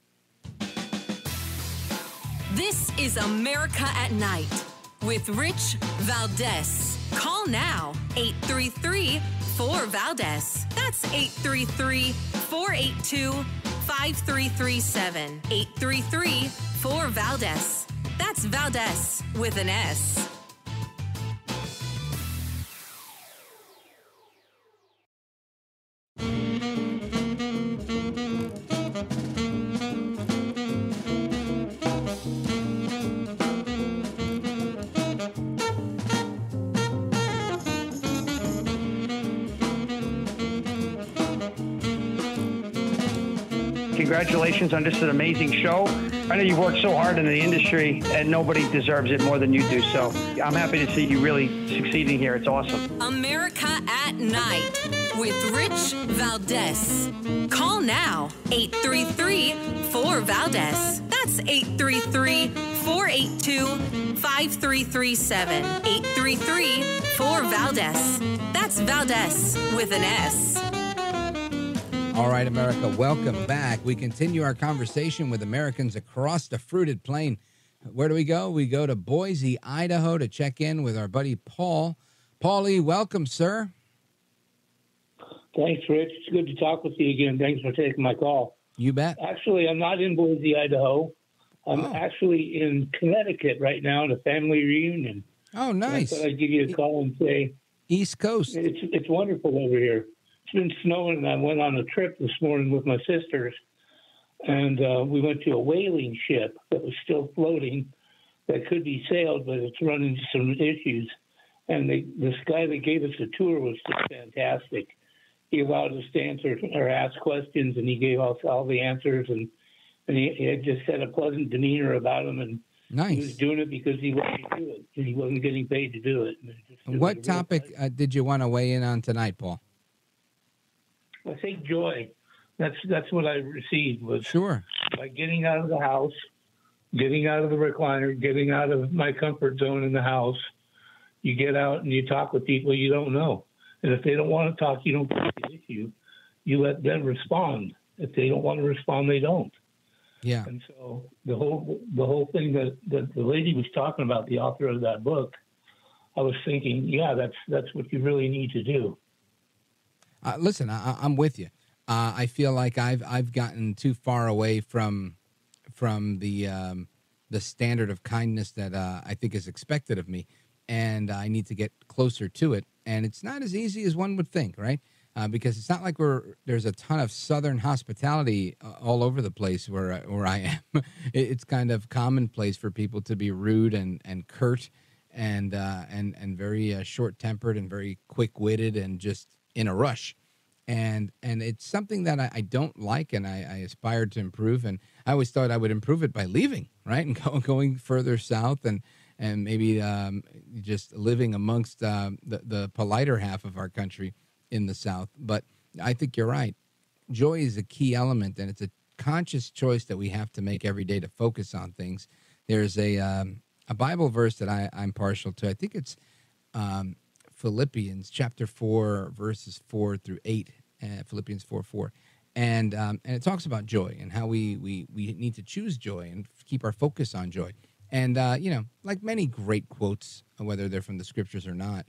This is America at Night with Rich Valdez. Call now, 833-4-VALDEZ. That's 833-482-5337, 833-4-VALDEZ. That's Valdez with an S. Congratulations on just an amazing show. I know you've worked so hard in the industry, and nobody deserves it more than you do. So I'm happy to see you really succeeding here. It's awesome. America at Night with Rich Valdez. Call now, 833-4-VALDEZ. That's 833-482-5337, 833-4-VALDEZ. That's Valdez with an S. All right, America, welcome back. We continue our conversation with Americans across the fruited plain. Where do we go? We go to Boise, Idaho to check in with our buddy Paul. Paulie, welcome, sir. Thanks, Rich. It's good to talk with you again. Thanks for taking my call. You bet. Actually, I'm not in Boise, Idaho. I'm actually in Connecticut right now at a family reunion. Oh, nice. I thought I'd give you a call and say East Coast. It's wonderful over here. It's been snowing, and I went on a trip this morning with my sisters, and we went to a whaling ship that was still floating that could be sailed, but it's run into some issues. And this guy that gave us the tour was just fantastic. He allowed us to answer or ask questions, and he gave us all the answers, and he had just had a pleasant demeanor about him, and nice. He was doing it because he wanted to do it, and he wasn't getting paid to do it. What topic did you want to weigh in on tonight, Paul? I think joy. That's what I received was sure by getting out of the house, getting out of the recliner, getting out of my comfort zone in the house. You get out and you talk with people you don't know, and if they don't want to talk, you don't take the issue. You let them respond. If they don't want to respond, they don't. Yeah. And so the whole thing that the lady was talking about, the author of that book, I was thinking, yeah, that's what you really need to do. Listen, I'm with you. I feel like I've gotten too far away from the standard of kindness that I think is expected of me, and I need to get closer to it. And it's not as easy as one would think, right? Because it's not like there's a ton of Southern hospitality all over the place where I am. It's kind of commonplace for people to be rude and curt and very short-tempered and very quick-witted and just in a rush. And it's something that I don't like, and I aspired to improve. And I always thought I would improve it by leaving, right, and going further south and maybe just living amongst the politer half of our country in the South. But I think you're right. Joy is a key element, and it's a conscious choice that we have to make every day to focus on things. There's a Bible verse that I'm partial to. I think it's Philippians chapter 4, verses 4 through 8, Philippians 4:4. And it talks about joy and how we need to choose joy and keep our focus on joy. And, like many great quotes, whether they're from the scriptures or not,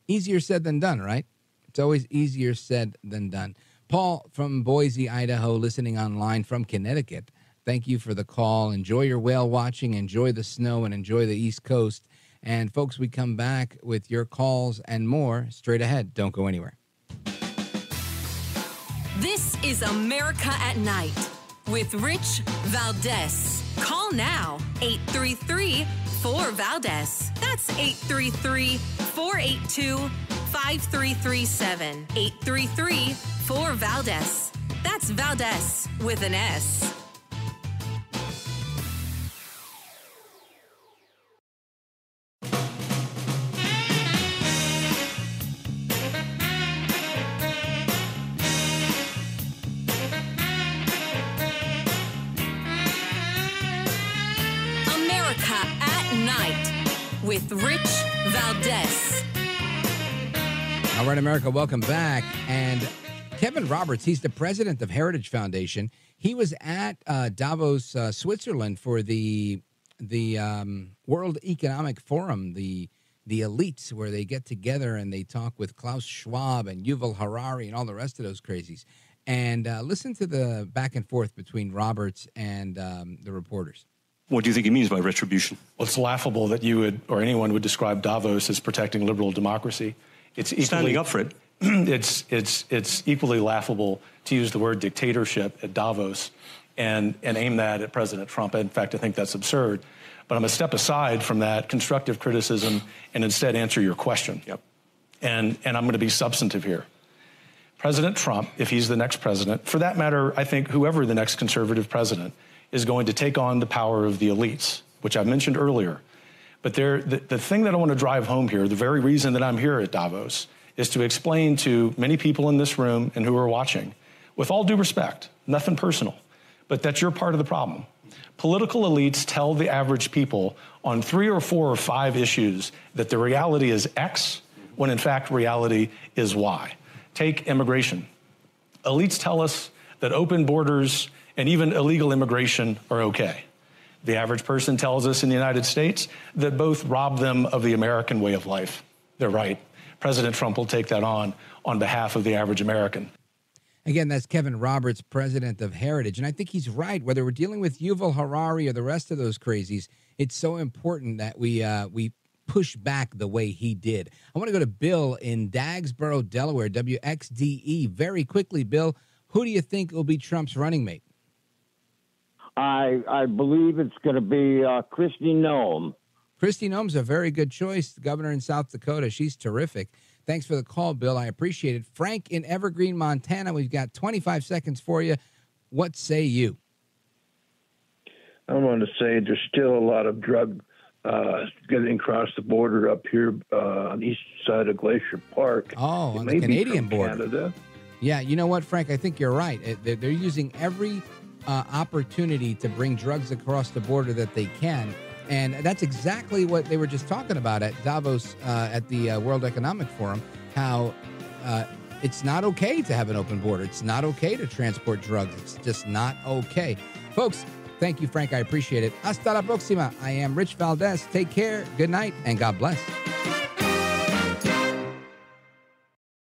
easier said than done, right? It's always easier said than done. Paul from Boise, Idaho, listening online from Connecticut. Thank you for the call. Enjoy your whale watching, enjoy the snow, and enjoy the East Coast. And, folks, we come back with your calls and more straight ahead. Don't go anywhere. This is America at Night with Rich Valdez. Call now, 833-4-VALDEZ. That's 833-482-5337. 833-4-VALDEZ. That's Valdez with an S. With Rich Valdez. All right, America, welcome back. And Kevin Roberts, he's the president of Heritage Foundation. He was at Davos, Switzerland for the World Economic Forum, the elites, where they get together and they talk with Klaus Schwab and Yuval Harari and all the rest of those crazies. And listen to the back and forth between Roberts and the reporters. What do you think he means by retribution? Well, it's laughable that you would, or anyone would describe Davos as protecting liberal democracy. It's equally, standing up for it. It's equally laughable to use the word dictatorship at Davos and aim that at President Trump. In fact, I think that's absurd. But I'm going to step aside from that constructive criticism and instead answer your question. Yep. And I'm going to be substantive here. President Trump, if he's the next president, for that matter, I think whoever the next conservative president is going to take on the power of the elites, which I mentioned earlier. But the thing that I want to drive home here, the very reason that I'm here at Davos, is to explain to many people in this room and who are watching, with all due respect, nothing personal, but that you're part of the problem. Political elites tell the average people on 3 or 4 or 5 issues that the reality is X, when in fact reality is Y. Take immigration. Elites tell us that open borders and even illegal immigration are okay. The average person tells us in the United States that both rob them of the American way of life. They're right. President Trump will take that on behalf of the average American. Again, that's Kevin Roberts, president of Heritage. And I think he's right. Whether we're dealing with Yuval Harari or the rest of those crazies, it's so important that we push back the way he did. I want to go to Bill in Dagsboro, Delaware, WXDE. Very quickly, Bill, who do you think will be Trump's running mate? I believe it's going to be Kristi Noem. Kristi Noem's a very good choice, the governor in South Dakota. She's terrific. Thanks for the call, Bill. I appreciate it. Frank in Evergreen, Montana, we've got 25 seconds for you. What say you? I want to say there's still a lot of drug getting across the border up here on the east side of Glacier Park. Oh, it on the Canadian border. Canada. Yeah, you know what, Frank? I think you're right. They're using every opportunity to bring drugs across the border that they can. And that's exactly what they were just talking about at Davos at the World Economic Forum, how it's not okay to have an open border. It's not okay to transport drugs. It's just not okay. Folks, thank you, Frank. I appreciate it. Hasta la próxima. I am Rich Valdez. Take care. Good night, and God bless.